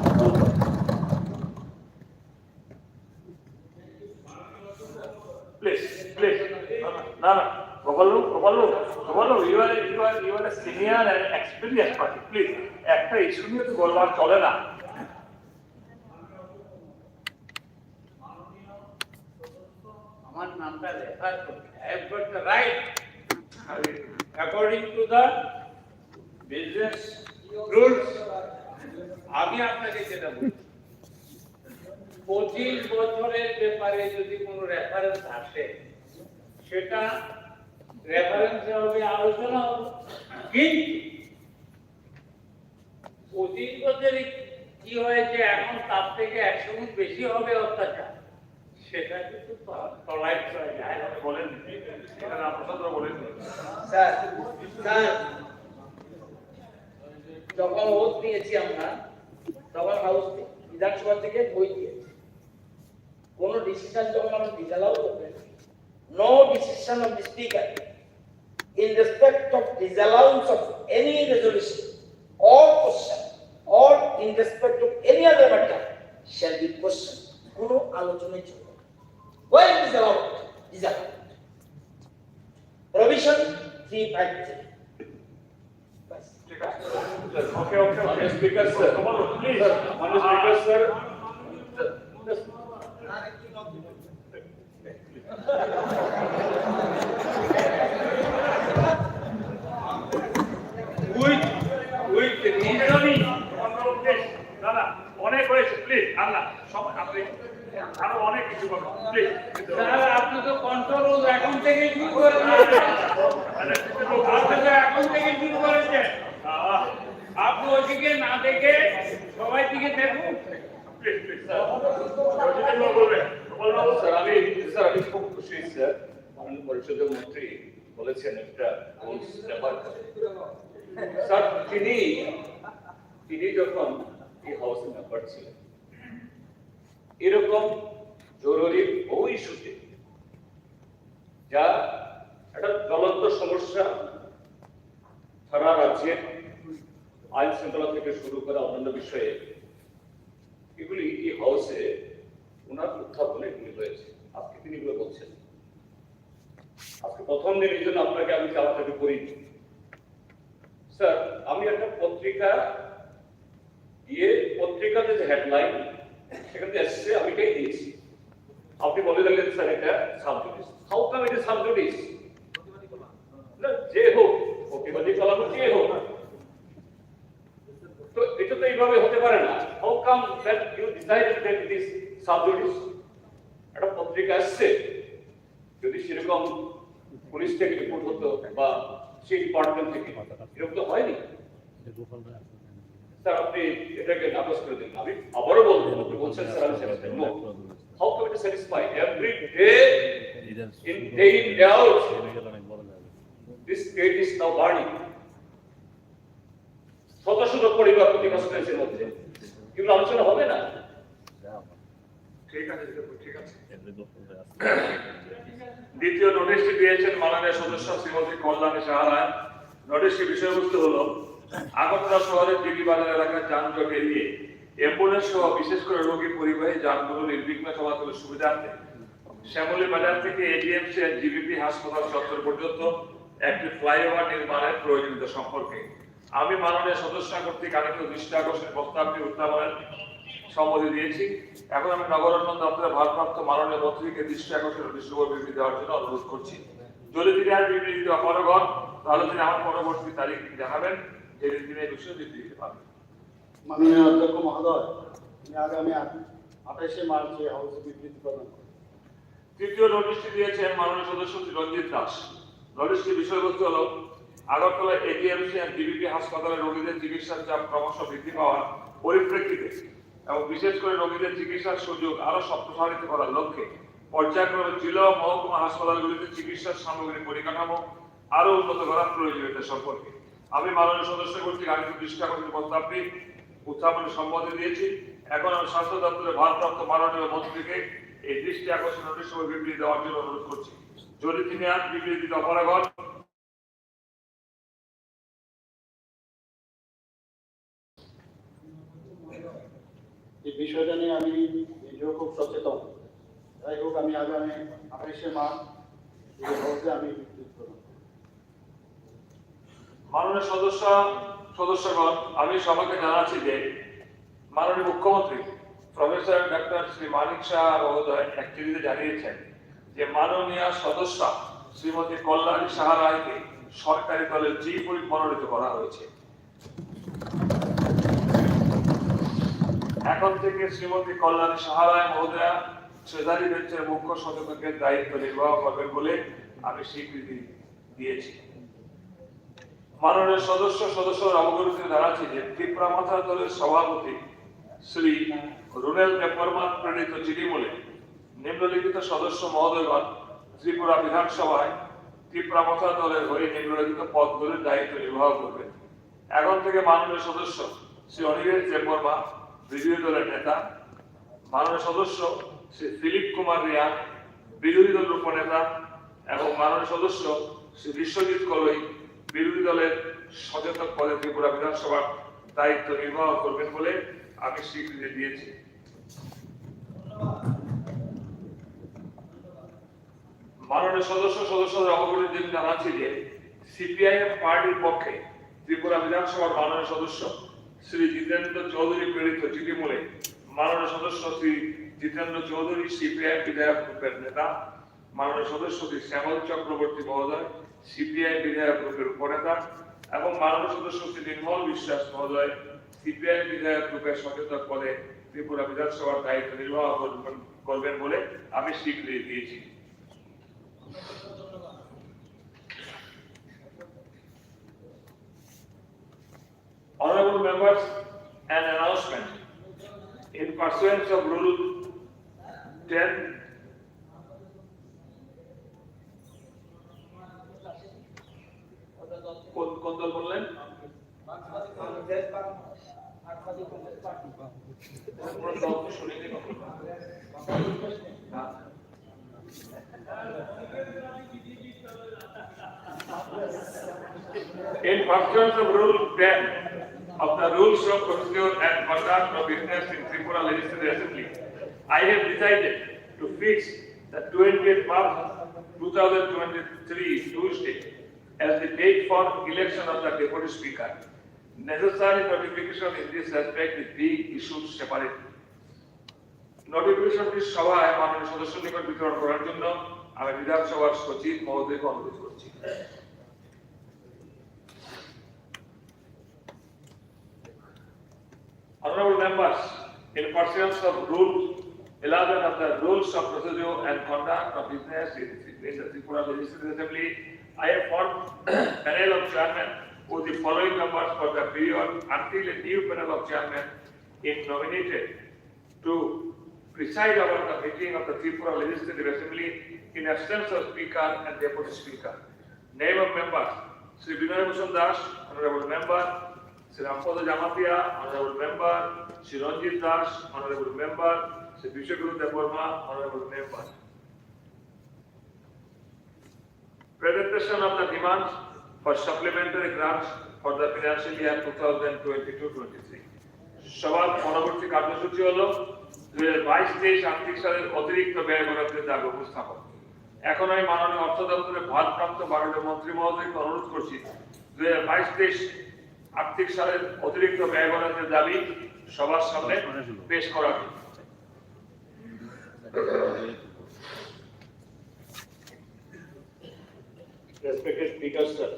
প্লিজ প্লিজ না না Gopal you are a senior and experience party, please একটা ইস্যু নিয়ে তো বলবার চলে না। আমার নামটা রেফার করতে, I have got the right according to the business rules. আমি আপনাকে যেটা বলি, 25 বছরের ব্যাপারে যদি কোনো রেফারেন্স আসে, সেটা রেফারেন্স হবে, আলোচনা হবে। কিন্তু 25 বছরে কি হয়েছে এখন তার থেকে 100 গুণ বেশি হবে অত্যাচার, সেটা কিন্তু তলায় চলে যায়। বলেন এটা না প্রসাদ বলেন। স্যার যখন ওত নিয়েছি আমরা, তখন হাউস বিধানসভা থেকে বই দিয়েছি, কোন ডিসিশন যখন আমরা ডিসঅ্যালাউ করবেন, no decision of the speaker in respect of disallowance of any resolution or question or in respect of any other matter shall be questioned. কোন আলোচনায় চলবে না। Why disallowed? Disallowed. Provision 353. Bas. ঠিক আছে ওকে ওকে মাননীয় স্পিকার স্যার, প্লিজ মাননীয় speaker sir, with দাদা অনেক হয়েছে প্লিজ আল্লাহ সময় আপনি আরো অনেক কিছু করবেন প্লিজ আপনি তো কন্ট্রোল এখন থেকে শুরু করেছেন আপনি তো এখন থেকে শুরু করেছেন আপনি ওইদিকে না দেখে সবাই দিকে দেখুন প্লিজ প্লিজ স্যার বলবেন আমি খুব খুশি স্যার, মাননীয় পরিষদের মন্ত্রী বলেছেন একটা রুলস ব্যবহার করে। স্যার তিনি যখন এই হাউসে মেম্বার ছিলেন, এরকম জরুরি বহু ইস্যুতে যা একটা জ্বলন্ত সমস্যা সারা রাজ্যের আইন শৃঙ্খলা থেকে শুরু করে অন্যান্য বিষয়ে এগুলি এই হাউসে ওনার উত্থাপনে এগুলি হয়েছে। আজকে তিনি এগুলো বলছেন। আজকে প্রথম দিন এই জন্য আপনাকে আমি চাওয়াটা করিনি স্যার। আমি একটা পত্রিকা দিয়ে পত্রিকাতে যে হেডলাইন সেখানে এসছে আমি এটাই দিয়েছি। আপনি বলে দিলেন স্যার এটা sub judice. How come it is sub judice? না যে হোক প্রতিবাদী কলাম যে হোক, তো এটা তো এইভাবে হতে পারে না। How come that you decided that it is sub judice? একটা পত্রিকা আসছে, যদি সেরকম পুলিশ থেকে রিপোর্ট হতো বা সেই ডিপার্টমেন্ট থেকে, এরকম তো হয়নি স্যার। আপনি এটাকে নাকচ করে দিন। আমি আবারও বলবো, আপনি বলছেন স্যার আমি satisfied. No, how can it satisfy? Every day in day in day out this state is now burning. শত শত পরিবার প্রতি কনস্টিটুয়েন্সির মধ্যে এগুলো আলোচনা হবে না। ঠিক আছে ঠিক আছে। দ্বিতীয় নোটিশটি দিয়েছেন মাননীয় সদস্য শ্রীমতী কল্যাণী সাহারায়। নোটিশটির বিষয়বস্তু হলো আগরতলা শহরের দিঘি বাজার এলাকার যানজট এড়িয়ে অ্যাম্বুলেন্স সহ বিশেষ করে রোগী পরিবাহী যানগুলো নির্বিঘ্ন চলাচলের সুবিধার্থে শ্যামলী বাজার থেকে এডিএমসি এর জিবিপি হাসপাতাল চত্বর পর্যন্ত একটি ফ্লাইওভার নির্মাণের প্রয়োজনীয়তা সম্পর্কে আমি মাননীয় সদস্য কর্তৃক আনিত দৃষ্টি আকর্ষণের প্রস্তাবটি উত্থাপনের সম্মতি দিয়েছি। এখন আমি নগর উন্নয়ন দপ্তরের ভারপ্রাপ্ত মাননীয় মন্ত্রীকে দৃষ্টি আকর্ষণের দৃষ্টিকোণ বিবৃতি দেওয়ার জন্য অনুরোধ করছি। যদি তিনি আর বিবৃতি দেওয়া পরগণ, তাহলে তিনি আমার পরবর্তী তারিখ জানাবেন, যেদিন তিনি এই বিষয়ে বিবৃতি দিতে পারবেন। মাননীয় অধ্যক্ষ মহোদয়, আগামী 28শে মার্চ এই হাউসে বিবৃতি প্রদান করবেন। তৃতীয় নোটিশটি দিয়েছেন মাননীয় সদস্য শ্রী রঞ্জিত দাস। নোটিশটির বিষয়বস্তু হল আগরতলা এডিএমসি এন্ড ডিবিপি হাসপাতালে রোগীদের চিকিৎসার চাপ ক্রমশ বৃদ্ধি পাওয়ার পরিপ্রেক্ষিতে এবং বিশেষ করে রোগীদের চিকিৎসার সুযোগ আরো সম্প্রসারিত করার লক্ষ্যে পর্যায়ক্রমে জেলা মহকুমা হাসপাতালগুলিতে চিকিৎসার সামগ্রী পরিকাঠামো আরো উন্নত করার প্রয়োজনীয়তা সম্পর্কে আমি মাননীয় সদস্য কর্তৃক আনিত দৃষ্টি আকর্ষণের প্রস্তাবটি উত্থাপনের সম্মতি দিয়েছি। এখন আমি স্বাস্থ্য দপ্তরের ভারপ্রাপ্ত মাননীয় মন্ত্রীকে এই দৃষ্টি আকর্ষণের নোটিশ ও বিবৃতি দেওয়ার জন্য অনুরোধ করছি। যদি তিনি আর বিবৃতি অপরাগণ এই বিষয়টা নিয়ে আমি নিজেও খুব সচেতন। যাই হোক, আমি আগামী 28শে মার্চ এই হাউসে আমি বিবৃতি প্রদান করব। মাননীয় সদস্যগণ, আমি সবাইকে জানাচ্ছি যে মাননীয় মুখ্যমন্ত্রী প্রফেসর ডক্টর শ্রী মানিক শাহ মহোদয় এক চিঠিতে জানিয়েছেন যে মাননীয় সদস্য শ্রীমতী কল্যাণী সাহারায়কে সরকারি দলের চিফ হুইপ মনোনীত করা হয়েছে। এখন থেকে শ্রীমতী কল্যাণী সাহারায় মহোদয়া ট্রেজারি বেঞ্চের মুখ্য সচেতকের দায়িত্ব নির্বাহ করবেন বলে আমি স্বীকৃতি দিয়েছি। মাননীয় সদস্যরা অবগত জানাচ্ছি যে ত্রিপুরা মথা দলের সভাপতি শ্রী রুনেল দেববর্মা প্রেরিত চিঠিমূলে নিম্নলিখিত সদস্য মহোদয়গণ ত্রিপুরা বিধানসভায় ত্রিপুরা মথা দলের হয়ে নিম্নলিখিত পদগুলির দায়িত্ব নির্বাহ করবেন। এখন থেকে মাননীয় সদস্য শ্রী অনিল দেববর্মা বিরোধী দলের নেতা, মাননীয় সদস্য শ্রী দিলীপ কুমার রিয়া বিরোধী দলের উপনেতা এবং মাননীয় সদস্য শ্রী বিশ্বজিৎ কলই বিরোধী দলের সচেতক পদে ত্রিপুরা বিধানসভার দায়িত্ব নির্বাহ করবেন বলে আমি স্বীকৃতি দিয়েছি। মাননীয় সদস্যদের অবগতির জন্য জানাচ্ছি যে সিপিআইএম পার্টির পক্ষে ত্রিপুরা বিধানসভার মাননীয় সদস্য শ্রী জিতেন্দ্র চৌধুরী প্রেরিত চিঠি মূলে মাননীয় সদস্য শ্রী জিতেন্দ্র চৌধুরী সিপিআই বিধায়ক গ্রুপের নেতা, মাননীয় সদস্য শ্রী শ্যামল চক্রবর্তী মহোদয় সিপিআই বিধায়ক গ্রুপের উপনেতা এবং মাননীয় সদস্য শ্রী নির্মল বিশ্বাস মহোদয় সিপিআই বিধায়ক গ্রুপের সচেতক পদে ত্রিপুরা বিধানসভার দায়িত্ব নির্বাহ করবেন বলে আমি স্বীকৃতি দিয়েছি। Honorable members, an announcement. In pursuance of Rule 10, কোন দল বললেন? শুনিনি কখনো। In pursuance of Rule 10 of the Rules of Procedure and Conduct of Business in Tripura Legislative Assembly, I have decided to fix the 20th March 2023 Tuesday as the date for election of the Deputy Speaker. Necessary notification in this aspect is being issued separately. নোটিফিকেশনটি সভায় মাননীয় সদস্য নিকট বিতরণ করার জন্য আমি বিধানসভার সচিব মহোদয়কে অনুরোধ করছি। Honorable members, in pursuance of Rule 11 of the Rules of Procedure and Conduct of Business in the Tripura Legislative Assembly, I have formed a panel of chairmen with the following members for the period until a new panel of chairmen is nominated to preside over the meeting of the Tripura Legislative Assembly in absence of Speaker and Deputy Speaker. Name of members: Sri Binoy Bhushan Das, Honorable Member; Sri Rampada Jamatia, Honorable Member; Sri Ranjit Das, Honorable Member; Sri Vishwaguru Devarma, Honorable Member. Presentation of the demands for supplementary grants for the financial year 2022-23. সবার পরবর্তী কার্যসূচি হলো 2022-23 আর্থিক সালের অতিরিক্ত ব্যয় বরাদ্দের দাবি উপস্থাপন। এখন আমি মাননীয় অর্থ দপ্তরের ভারপ্রাপ্ত মাননীয় মন্ত্রী মহোদয়কে অনুরোধ করছি 2022-23 আর্থিক সালের অতিরিক্ত ব্যয় বরাদ্দের দাবি সবার সামনে পেশ করার জন্য। Respected Speaker, sir,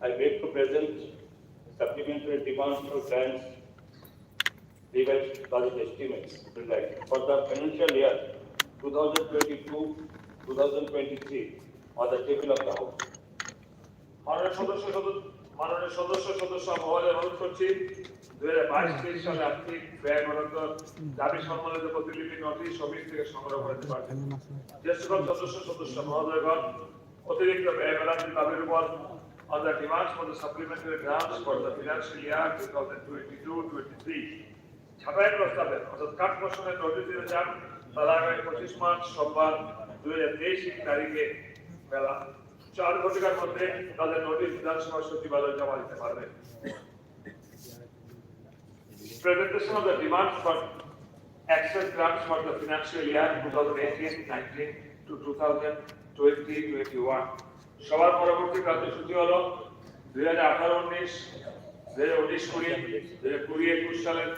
I beg to present supplementary demands for grants, revised budget estimates for the financial year 2022-2023 on the table of the House. মাননীয় সদস্য মহোদয় অনুরোধ করছি 2022-23 সালে আর্থিক ব্যয় বরাদ্দ দাবি সম্বলিত প্রতিলিপি নোটিশ অফিস থেকে সংগ্রহ করতে পারবেন। যে সকল সদস্য মহোদয়গণ অতিরিক্ত ব্যয় বরাদ্দের দাবির উপর on the demands for the supplementary grants for the financial year 2022-23 ছাপাই প্রস্তাবের অর্থাৎ কাট মোশনের নোটিশ দিতে চান তারা আগামী 25 মার্চ সোমবার 2023 তারিখে বেলা 4 ঘটিকার মধ্যে তাদের নোটিশ বিধানসভা সচিবালয়ে জমা দিতে পারবেন। Presentation of the demands for excess grants for the financial year 2018-19 to 2020-21 সবার পরবর্তী কার্যসূচি হলো 2018-19, 2019-20 সালের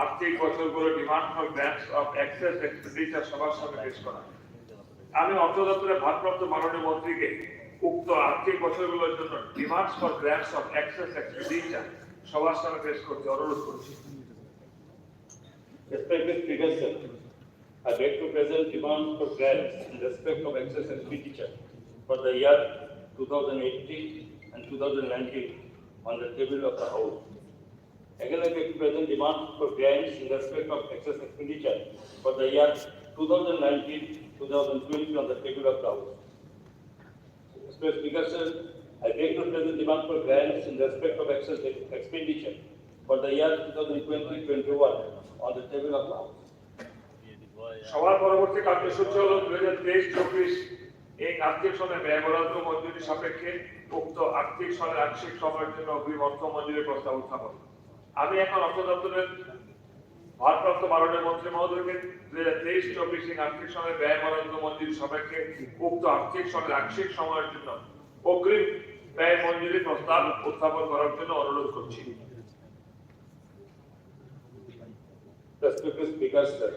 আর্থিক বছরগুলো demand for grants of excess expenditure সবার সামনে পেশ করা। আমি অর্থ দপ্তরের ভারপ্রাপ্ত মাননীয় মন্ত্রীকে উক্ত আর্থিক বছরগুলোর জন্য demands for grants of excess expenditure সবার সামনে পেশ করতে অনুরোধ করছি। Respected Speaker, sir, I beg to present demands for grants in respect of excess expenditure for the year 2018 and 2019 on the table of the House. Again, I beg to present demands for grants in respect of excess expenditure for the year 2019-2020 on the table of the House. Respected Speaker, sir, I beg to present demand for grants in respect of excess expenditure for the year 2020-21 on the table of the House. সবার পরবর্তী কার্যসূচি হল 2023-24 এই আর্থিক সনের ব্যয় বরাদ্দ মঞ্জুরি সাপেক্ষে উক্ত আর্থিক সনের আংশিক সময়ের জন্য অগ্রিম অর্থ মঞ্জুরির প্রস্তাব উত্থাপন। আমি এখন অর্থ দপ্তরের ভারপ্রাপ্ত মাননীয় মন্ত্রী মহোদয়কে 2023-24 আর্থিক সনের ব্যয় বরাদ্দ মঞ্জুরি সাপেক্ষে উক্ত আর্থিক সনের আংশিক সময়ের জন্য অগ্রিম ব্যয় মঞ্জুরি প্রস্তাব উত্থাপন করার জন্য অনুরোধ করছি। Respected Speaker, sir,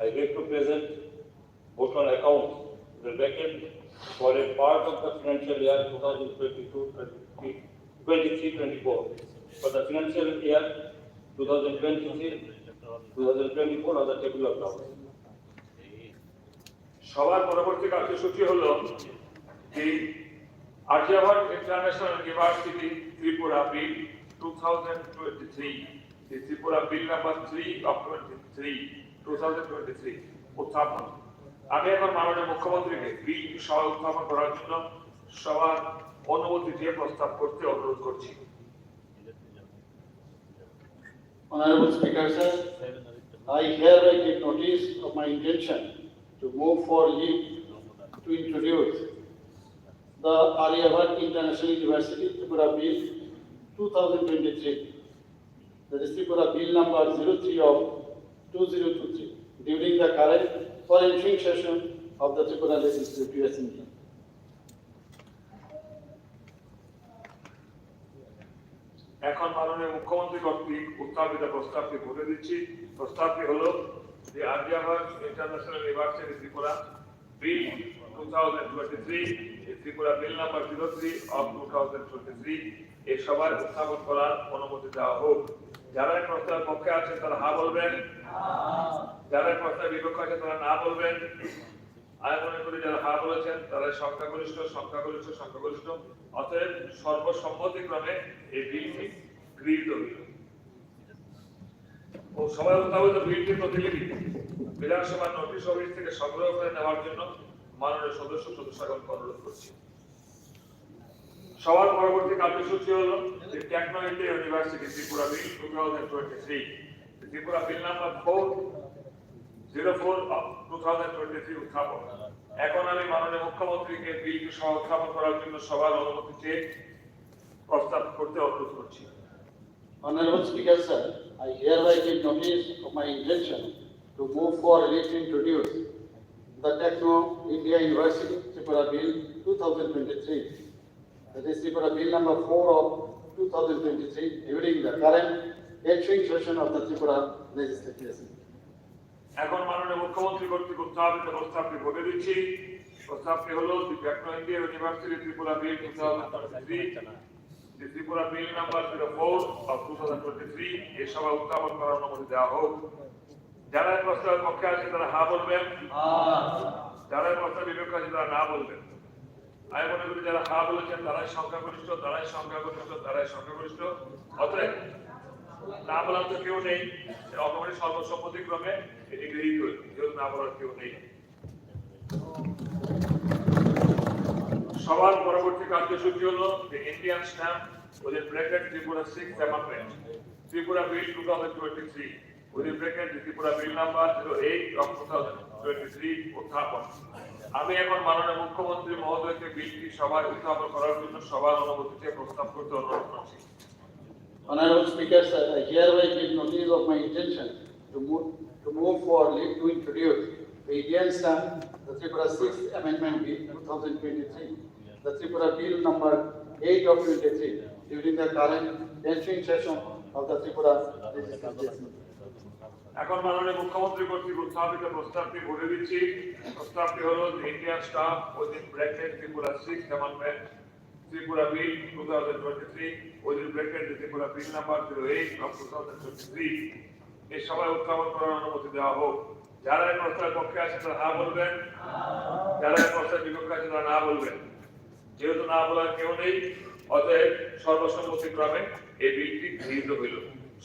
I beg to present vote on account the bracket for a part of the financial year 2023-24 for the financial year 2023-2024 on the table of now. সবার পরবর্তী কার্যসূচি হলো the Aryabhatta international university Tripura bill 2023, the Tripura bill number 3 of 2023 উত্থাপন। আমি এখন মাননীয় মুখ্যমন্ত্রীকে বিলটি সভা উত্থাপন করার জন্য সবার অনুমতি দিয়ে প্রস্তাব করতে অনুরোধ করছি। Honorable Speaker, sir, I hereby give notice of my intention to move for leave to introduce the Aryabhat International University Tripura Bill 2023. That is Tripura Bill number 03 of 2023 during the current or ensuing session of the Tripura Legislative Assembly. এখন মাননীয় মুখ্যমন্ত্রী কর্তৃক উত্থাপিত প্রস্তাবটি ভোটে দিচ্ছি। প্রস্তাবটি হলো যে Aryabhatta international university Tripura bill 2023, Tripura bill number 03 of 2023 এই সভায় উত্থাপন করার অনুমতি দেওয়া হোক। যারা এই প্রস্তাবের পক্ষে আছেন তারা হা বলবেন, যারা এই প্রস্তাবের বিপক্ষে আছেন তারা না বলবেন। আমি মনে করি যারা হা বলেছেন তারা সংখ্যাগরিষ্ঠ, অতএব সর্বসম্মতিক্রমে এই বিলটি গৃহীত হইল। ও সবাই উত্থাপিত বিলটি প্রতিলিপি বিধানসভার নোটিশ অফিস থেকে সংগ্রহ করে নেওয়ার জন্য মাননীয় সদস্যগণকে অনুরোধ করছি। সবার পরবর্তী কার্যসূচি হল Techno India University Tripura bill 2023, Tripura bill number 404 of 2023 উত্থাপন। এখন আমি মাননীয় মুখ্যমন্ত্রীকে বিলটি সহ উত্থাপন করার জন্য সবার অনুমতি চেয়ে প্রস্তাব করতে অনুরোধ করছি। Honorable Speaker, sir, I hereby give notice of my intention to move for leave to introduce the Techno India University Tripura Bill 2023. That is Tripura Bill number 4 of 2023 during the current ensuing session of the Tripura Legislative Assembly. এখন মাননীয় মুখ্যমন্ত্রী কর্তৃক উত্থাপিত প্রস্তাবটি ভোটে দিচ্ছি। প্রস্তাবটি হলো the Techno India University Tripura bill 2023, the Tripura bill number 04 of 2023 এই সভা উত্থাপন করার অনুমতি দেওয়া হোক। যারা এই প্রস্তাবের পক্ষে আছে তারা হা বলবেন, যারা এই প্রস্তাবের বিপক্ষে আছে তারা না বলবেন। আমি মনে করি যারা হা বলেছেন তারাই সংখ্যাগরিষ্ঠ, অতএব না বলার তো কেউ নেই, অটোমেটিক সর্বসম্মতিক্রমে এটি গৃহীত হইল, যেহেতু না বলার কেউ নেই। সবার পরবর্তী কার্যসূচি হল Indian stamp within bracket Tripura 6th Amendment, Tripura Bill 2023 within bracket Tripura Bill number 08 of 2023 উত্থাপন। আমি এখন মাননীয় মুখ্যমন্ত্রী মহোদয়কে বিলটি সভায় উত্থাপন করার জন্য সবার অনুমতিতে প্রস্তাব করতে অনুরোধ করছি। Honorable Speaker, sir, I hereby give notice of my intention to move for leave to introduce the Indian stamp, the Tripura 6th Amendment Bill 2023, the Tripura Bill number 8 of 23 during the current ensuing session of the Tripura Legislative Assembly. এখন মাননীয় মুখ্যমন্ত্রী কর্তৃক উত্থাপিত প্রস্তাবটি ভোটে দিচ্ছি। প্রস্তাবটি হল Indian staff within bracket Tripura 6th Amendment, Tripura Bill 2023 within bracket Tripura Bill number 08 of 2023 এই সভায় উত্থাপন করার অনুমতি দেওয়া হোক। যারা এই প্রস্তাবের পক্ষে আছে তারা হা বলবেন, যারা এই প্রস্তাবের বিপক্ষে আছে তারা না বলবেন। যেহেতু না বলার কেউ নেই, অতএব সর্বসম্মতিক্রমে এই বিলটি গৃহীত হইল।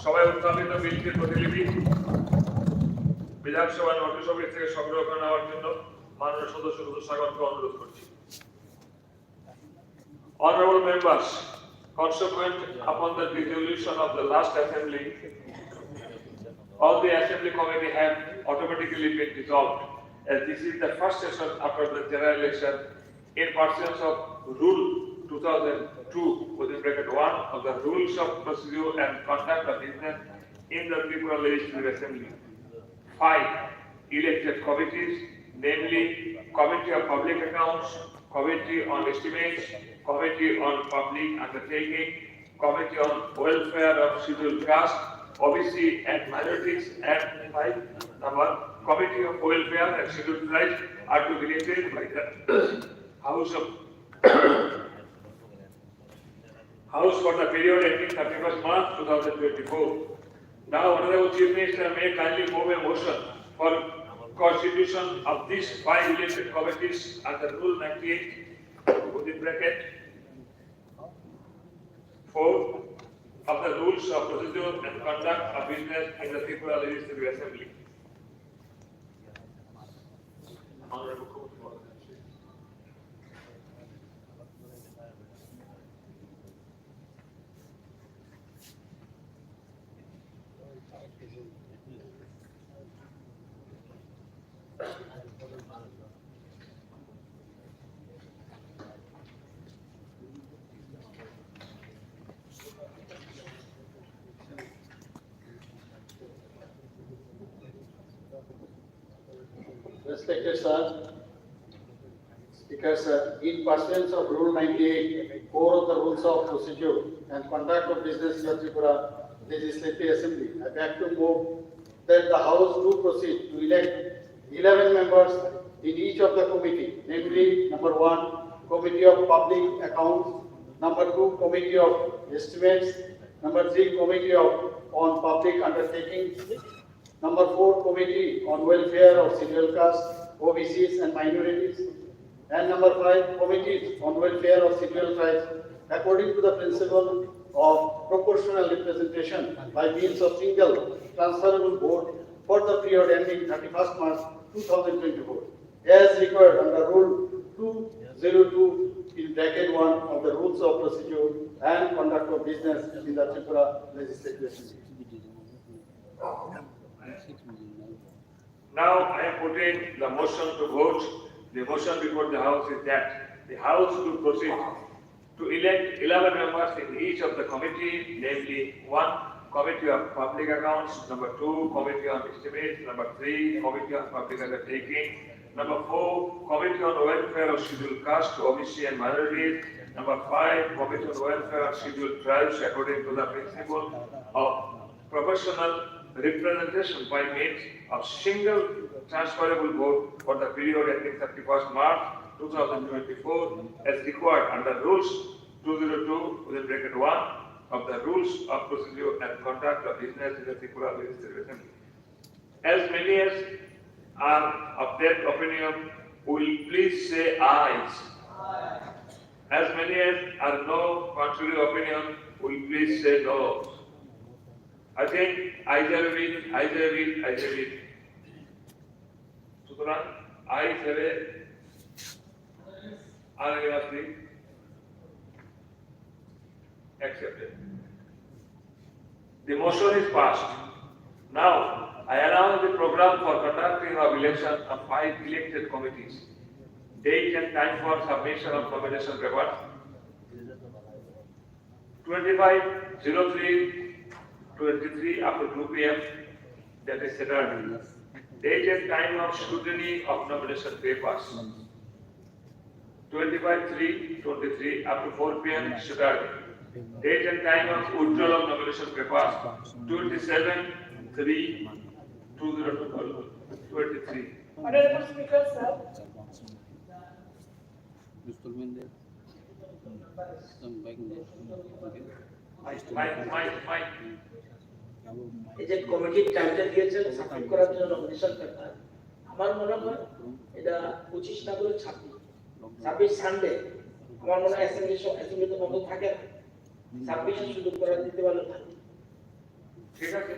সবাই উত্থাপিত বিলটির প্রতিলিপি বিধানসভা নোটিশ অফিস থেকে সংগ্রহ করে নেওয়ার জন্য মাননীয় সদস্যগণকে অনুরোধ করছি। Honorable members, consequent upon the resolution of the last assembly, all the assembly committee have automatically been dissolved, as this is the first session after the general election in pursuance of Rule 2002 within bracket 1 of the Rules of Procedure and Conduct of Business in the Tripura Legislative Assembly. 5 elected committees, namely Committee of Public Accounts, Committee on Estimates, Committee on Public Undertaking, Committee on Welfare of Scheduled Caste, OBC and Minorities, and 5 number Committee of Welfare and Scheduled Tribes are to be created by the House for the period ending 31st March 2024. Now, Honorable Chief Minister may kindly move a motion for constitution of these 5 elected committees under Rule 98 within bracket 4 of the Rules of Procedure and Conduct of Business in the Tripura Legislative Assembly. Honorable Court. Respected sir, Speaker sir, in pursuance of Rule 98, 4 of the Rules of Procedure and Conduct of Business in the Tripura Legislative Assembly, I beg to move that the House do proceed to elect 11 members in each of the committee, namely number 1, Committee of Public Accounts, number 2, Committee of Estimates, number 3, Committee on Public Undertakings, number 4, Committee on Welfare of Scheduled Castes, OBCs and Minorities, and number 5, Committees on Welfare of Scheduled Tribes, according to the principle of proportional representation by means of single transferable vote for the period ending 31st March 2024, as required under Rule 202 in bracket 1 of the Rules of Procedure and Conduct of Business in the Tripura Legislative Assembly. Now I am putting the motion to vote. The motion before the House is that the House will proceed to elect 11 members in each of the committee, namely 1, Committee of Public Accounts, number 2, Committee on Estimates, number 3, Committee on Public Undertaking, number 4, Committee on Welfare of Scheduled Castes, OBC and Minorities, number 5, Committee on Welfare of Scheduled Tribes, according to the principle of proportional representation by means of single transferable vote for the period ending 31st March 2024 as required under Rules 202 within bracket 1 of the Rules of Procedure and Conduct of Business in the Tripura Legislative Assembly. As many as are of that opinion will please say ayes. As many as are no contrary opinion will please say no. I think ayes have it, ayes have it, ayes have it. Suturan, ayes have it. Unanimously accepted. The motion is passed. Now, I announce the program for conducting of election of 5 elected committees. Date and time for submission of nomination papers. 25/03/23 after 2 p.m. That is Saturday. Date and time of scrutiny of nomination papers. 25/3/23 up to 4 p.m. Saturday. Date and time of withdrawal of nomination papers. 27/3/2023. Honorable Speaker, sir. Mike. এই যে কমিটির টাইমটা দিয়েছেন submit করার জন্য nomination paper, আমার মনে হয় এটা 25 না করে 26 সানডে। আমার মনে হয় অ্যাসেম্বলি তো বন্ধ থাকে না, 26 সুযোগ করে দিতে পারলে ভালো। ঠিক আছে,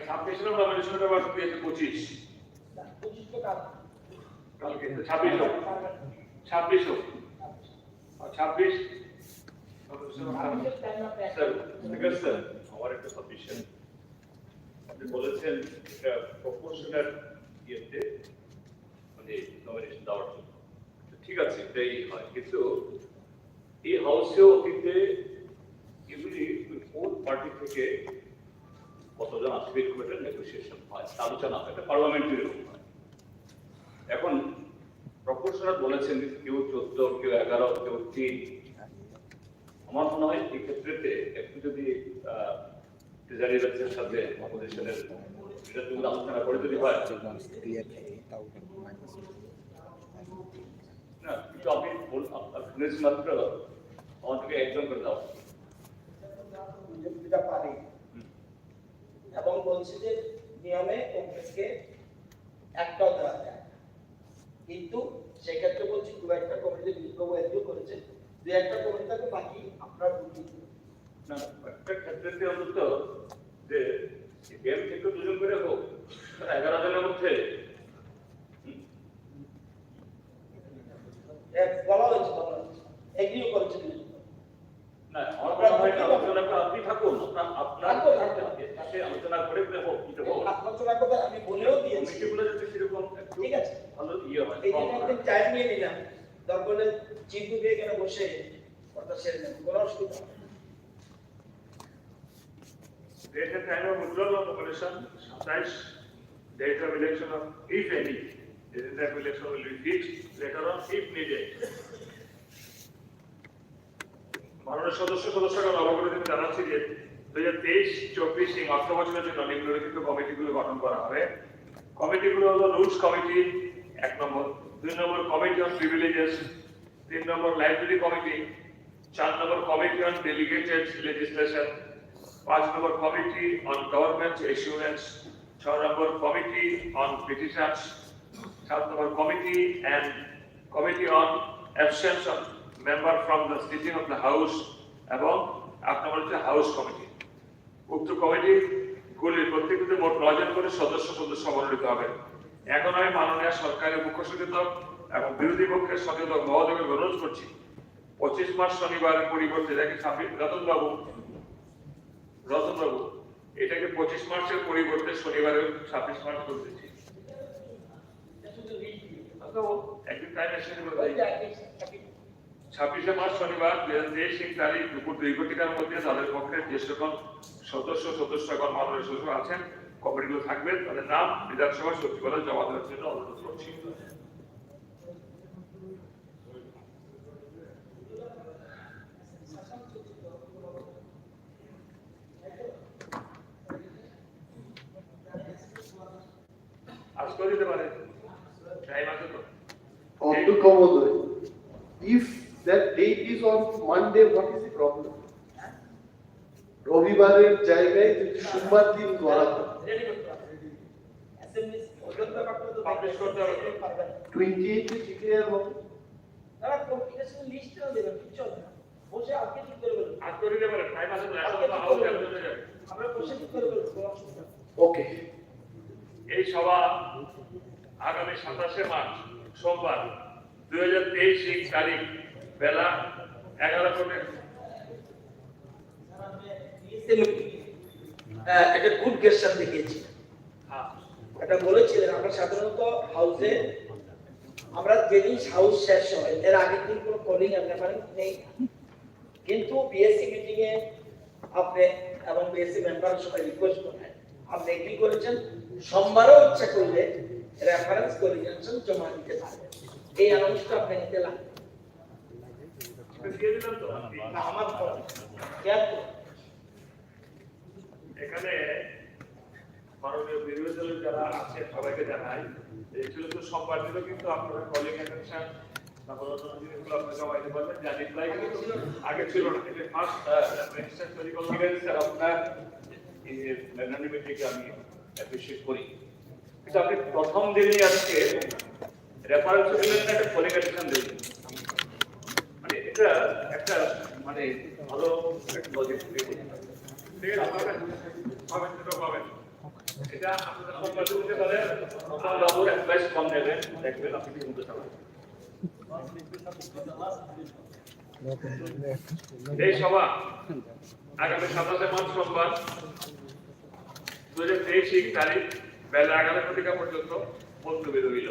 সাবমিশন অফ নমিনেশন পেপার দিয়েছে 25 তো কালকে 26 হোক 26 হোক আর 26 স্যার আমার একটা সাবমিশন আপনি বলেছেন এটা প্রপোর্শনাল ইয়েতে মানে নমিনেশন দেওয়ার জন্য ঠিক আছে এটাই হয় কিন্তু এই হাউসেও অতীতে এগুলি কোন পার্টি থেকে কতজন আসবে এরকম একটা নেগোসিয়েশন হয় আলোচনা হয় এটা পার্লামেন্টারি হয় এখন প্রফেসর বলেছেন কেউ 14, কেউ 11, কেউ 3। আমার মনে হয় এই ক্ষেত্রে একটু যদি ডিজাইনারের সাথে অপোজিশনের এটা তুমি আলোচনা করে যদি হয় না, কিন্তু আমি শুনেছি মাত্র আমাদেরকে একদম করে দাও যেটা পারি এবং বলছি যে নিয়মে কমপ্লেক্সকে একটাও দেওয়া যায়, কিন্তু সেক্ষেত্রে বলছি দু একটা কমিটি বিজ্ঞপ্তি এগ্রি করেছে, দু একটা কমিটি থাকে বাকি আপনার বুদ্ধি না একটা ক্ষেত্রে অন্তত যে গেম থেকে 2 জন করে হোক 11 জনের মধ্যে বলা হয়েছে এগ্রিও করেছে না আমার মনে হয় আলোচনা করে আপনি থাকুন আপনার সাথে আলোচনা করে হোক কিন্তু হোক আলোচনা করতে আমি বলেও দিয়েছি কমিটিগুলো যদি সেরকম ঠিক আছে ভালো ইয়ে হয় এই জন্য একদিন টাইম নিয়ে নিলাম, দরকার হলে চিফ দিয়ে এখানে বসে কথা সেরে নেব, কোনো অসুবিধা নেই। Date and time of withdrawal of operation, 27 date of election of, if any, date of election will be fixed later on if needed. মাননীয় সদস্যগণ অবগত জানাচ্ছি যে 2023-24 অর্থ বছরের জন্য নিম্নলিখিত কমিটিগুলো গঠন করা হবে। কমিটিগুলো হলো রুলস কমিটি 1 নম্বর, 2 নম্বর কমিটি অন প্রিভিলেজেস, 3 নম্বর লাইব্রেরি কমিটি, 4 নম্বর কমিটি অন ডেলিগেটেড লেজিসলেশন, 5 নম্বর কমিটি অন গভর্নমেন্ট এস্যুরেন্স, 6 নম্বর কমিটি অন পিটিশনস, 7 নম্বর committee and committee on absence of member from the sitting of the house এবং 8 নম্বর হচ্ছে house committee. উক্ত committee গুলির প্রত্যেকটিতে মোট 9 জন করে সদস্য মনোনীত হবে। এখন আমি মাননীয় সরকারের মুখ্য সচেতক এবং বিরোধী পক্ষের সচেতক মহোদয়কে অনুরোধ করছি 25 মার্চ শনিবারের পরিবর্তে এটাকে রতনবাবু এটাকে 25 মার্চের পরিবর্তে শনিবারের 26 মার্চ করতেছি। একদিন টাইম এসে 26 মার্চ শনিবার 2023 তারিখ দুপুর 2 ঘটিকার মধ্যে তাদের পক্ষের যে সকল সদস্যগণ মাননীয় সদস্য আছেন কমিটিগুলো থাকবেন তাদের নাম বিধানসভা সচিবালয়ে জমা দেওয়ার জন্য অনুরোধ করছি। আজকে দিতে পারে টাইম আছে তো অধ্যক্ষ মহোদয়, if that date is on Monday, what is the problem? রবিবারের জায়গায় যদি সোমবার দিন করা হয়, রেডি করতে হবে অ্যাসেম্বলি ওজন ব্যাপারটা তো পাবলিশ করতে হবে 28 এ ডিক্লেয়ার হবে। তারা কমিউনিকেশন লিস্টও দেবেন, কিছু হবে না, বসে আজকে ঠিক করে বলুন, আজ করে দিতে পারে টাইম আছে তো এখন তো হাউস ক্যান্সেল হয়ে যাবে। আমরা বসে ঠিক করে বলুন, কোনো অসুবিধা নেই। ওকে, এই সভা আগামী 27 মার্চ সোমবার 2023 তারিখ বেলা 11 কোটে একটা গুড গেস্টার দেখিয়েছি। এটা বলেছিলেন আমরা সাধারণত হাউসে আমরা যেদিন হাউস শেষ হয় এর আগের দিন কোনো কলিং আপনার নেই, কিন্তু বিএসসি মিটিং এ আপনি এবং বিএসসি মেম্বার সবাই রিকোয়েস্ট করেন, আপনি এগ্রি করেছেন সোমবারও ইচ্ছা করলে রেফারেন্স কলিগেশন জমা দিতে পারবেন। এই অ্যানাউন্সটা আপনি নিতে লাগবে দিয়ে দিলাম তো না আমার কেন এখানে মাননীয় বিরোধী দলের যারা আছে সবাইকে জানাই ছিল তো সোমবার দিল, কিন্তু আপনারা কলিং অ্যাটেনশন তারপর অন্য জিনিসগুলো আপনি জমা দিতে পারবেন। জানি প্রায় কিন্তু আগে ছিল না, এটা ফার্স্ট রেজিস্টার তৈরি করলাম। স্যার আপনার এই ম্যাগনানিমিটিকে আমি অ্যাপ্রিশিয়েট করি, কিন্তু আপনি প্রথম দিনই আজকে রেফারেন্স দিলেন না, একটা কলিং অ্যাটেনশন দিলেন, মানে এটা একটা মানে ভালো একটা লজিক ঠিক আছে আপনারা পাবেন সেটা পাবেন। এটা আপনারা সম্পাদক হতে পারে বাবুর অ্যাডভাইস কম নেবেন, দেখবেন আপনি কি বলতে চান। এই সভা আগামী 27 মার্চ সোমবার 2023 তারিখ বেলা 11 ঘটিকা পর্যন্ত মুলতবি রইল।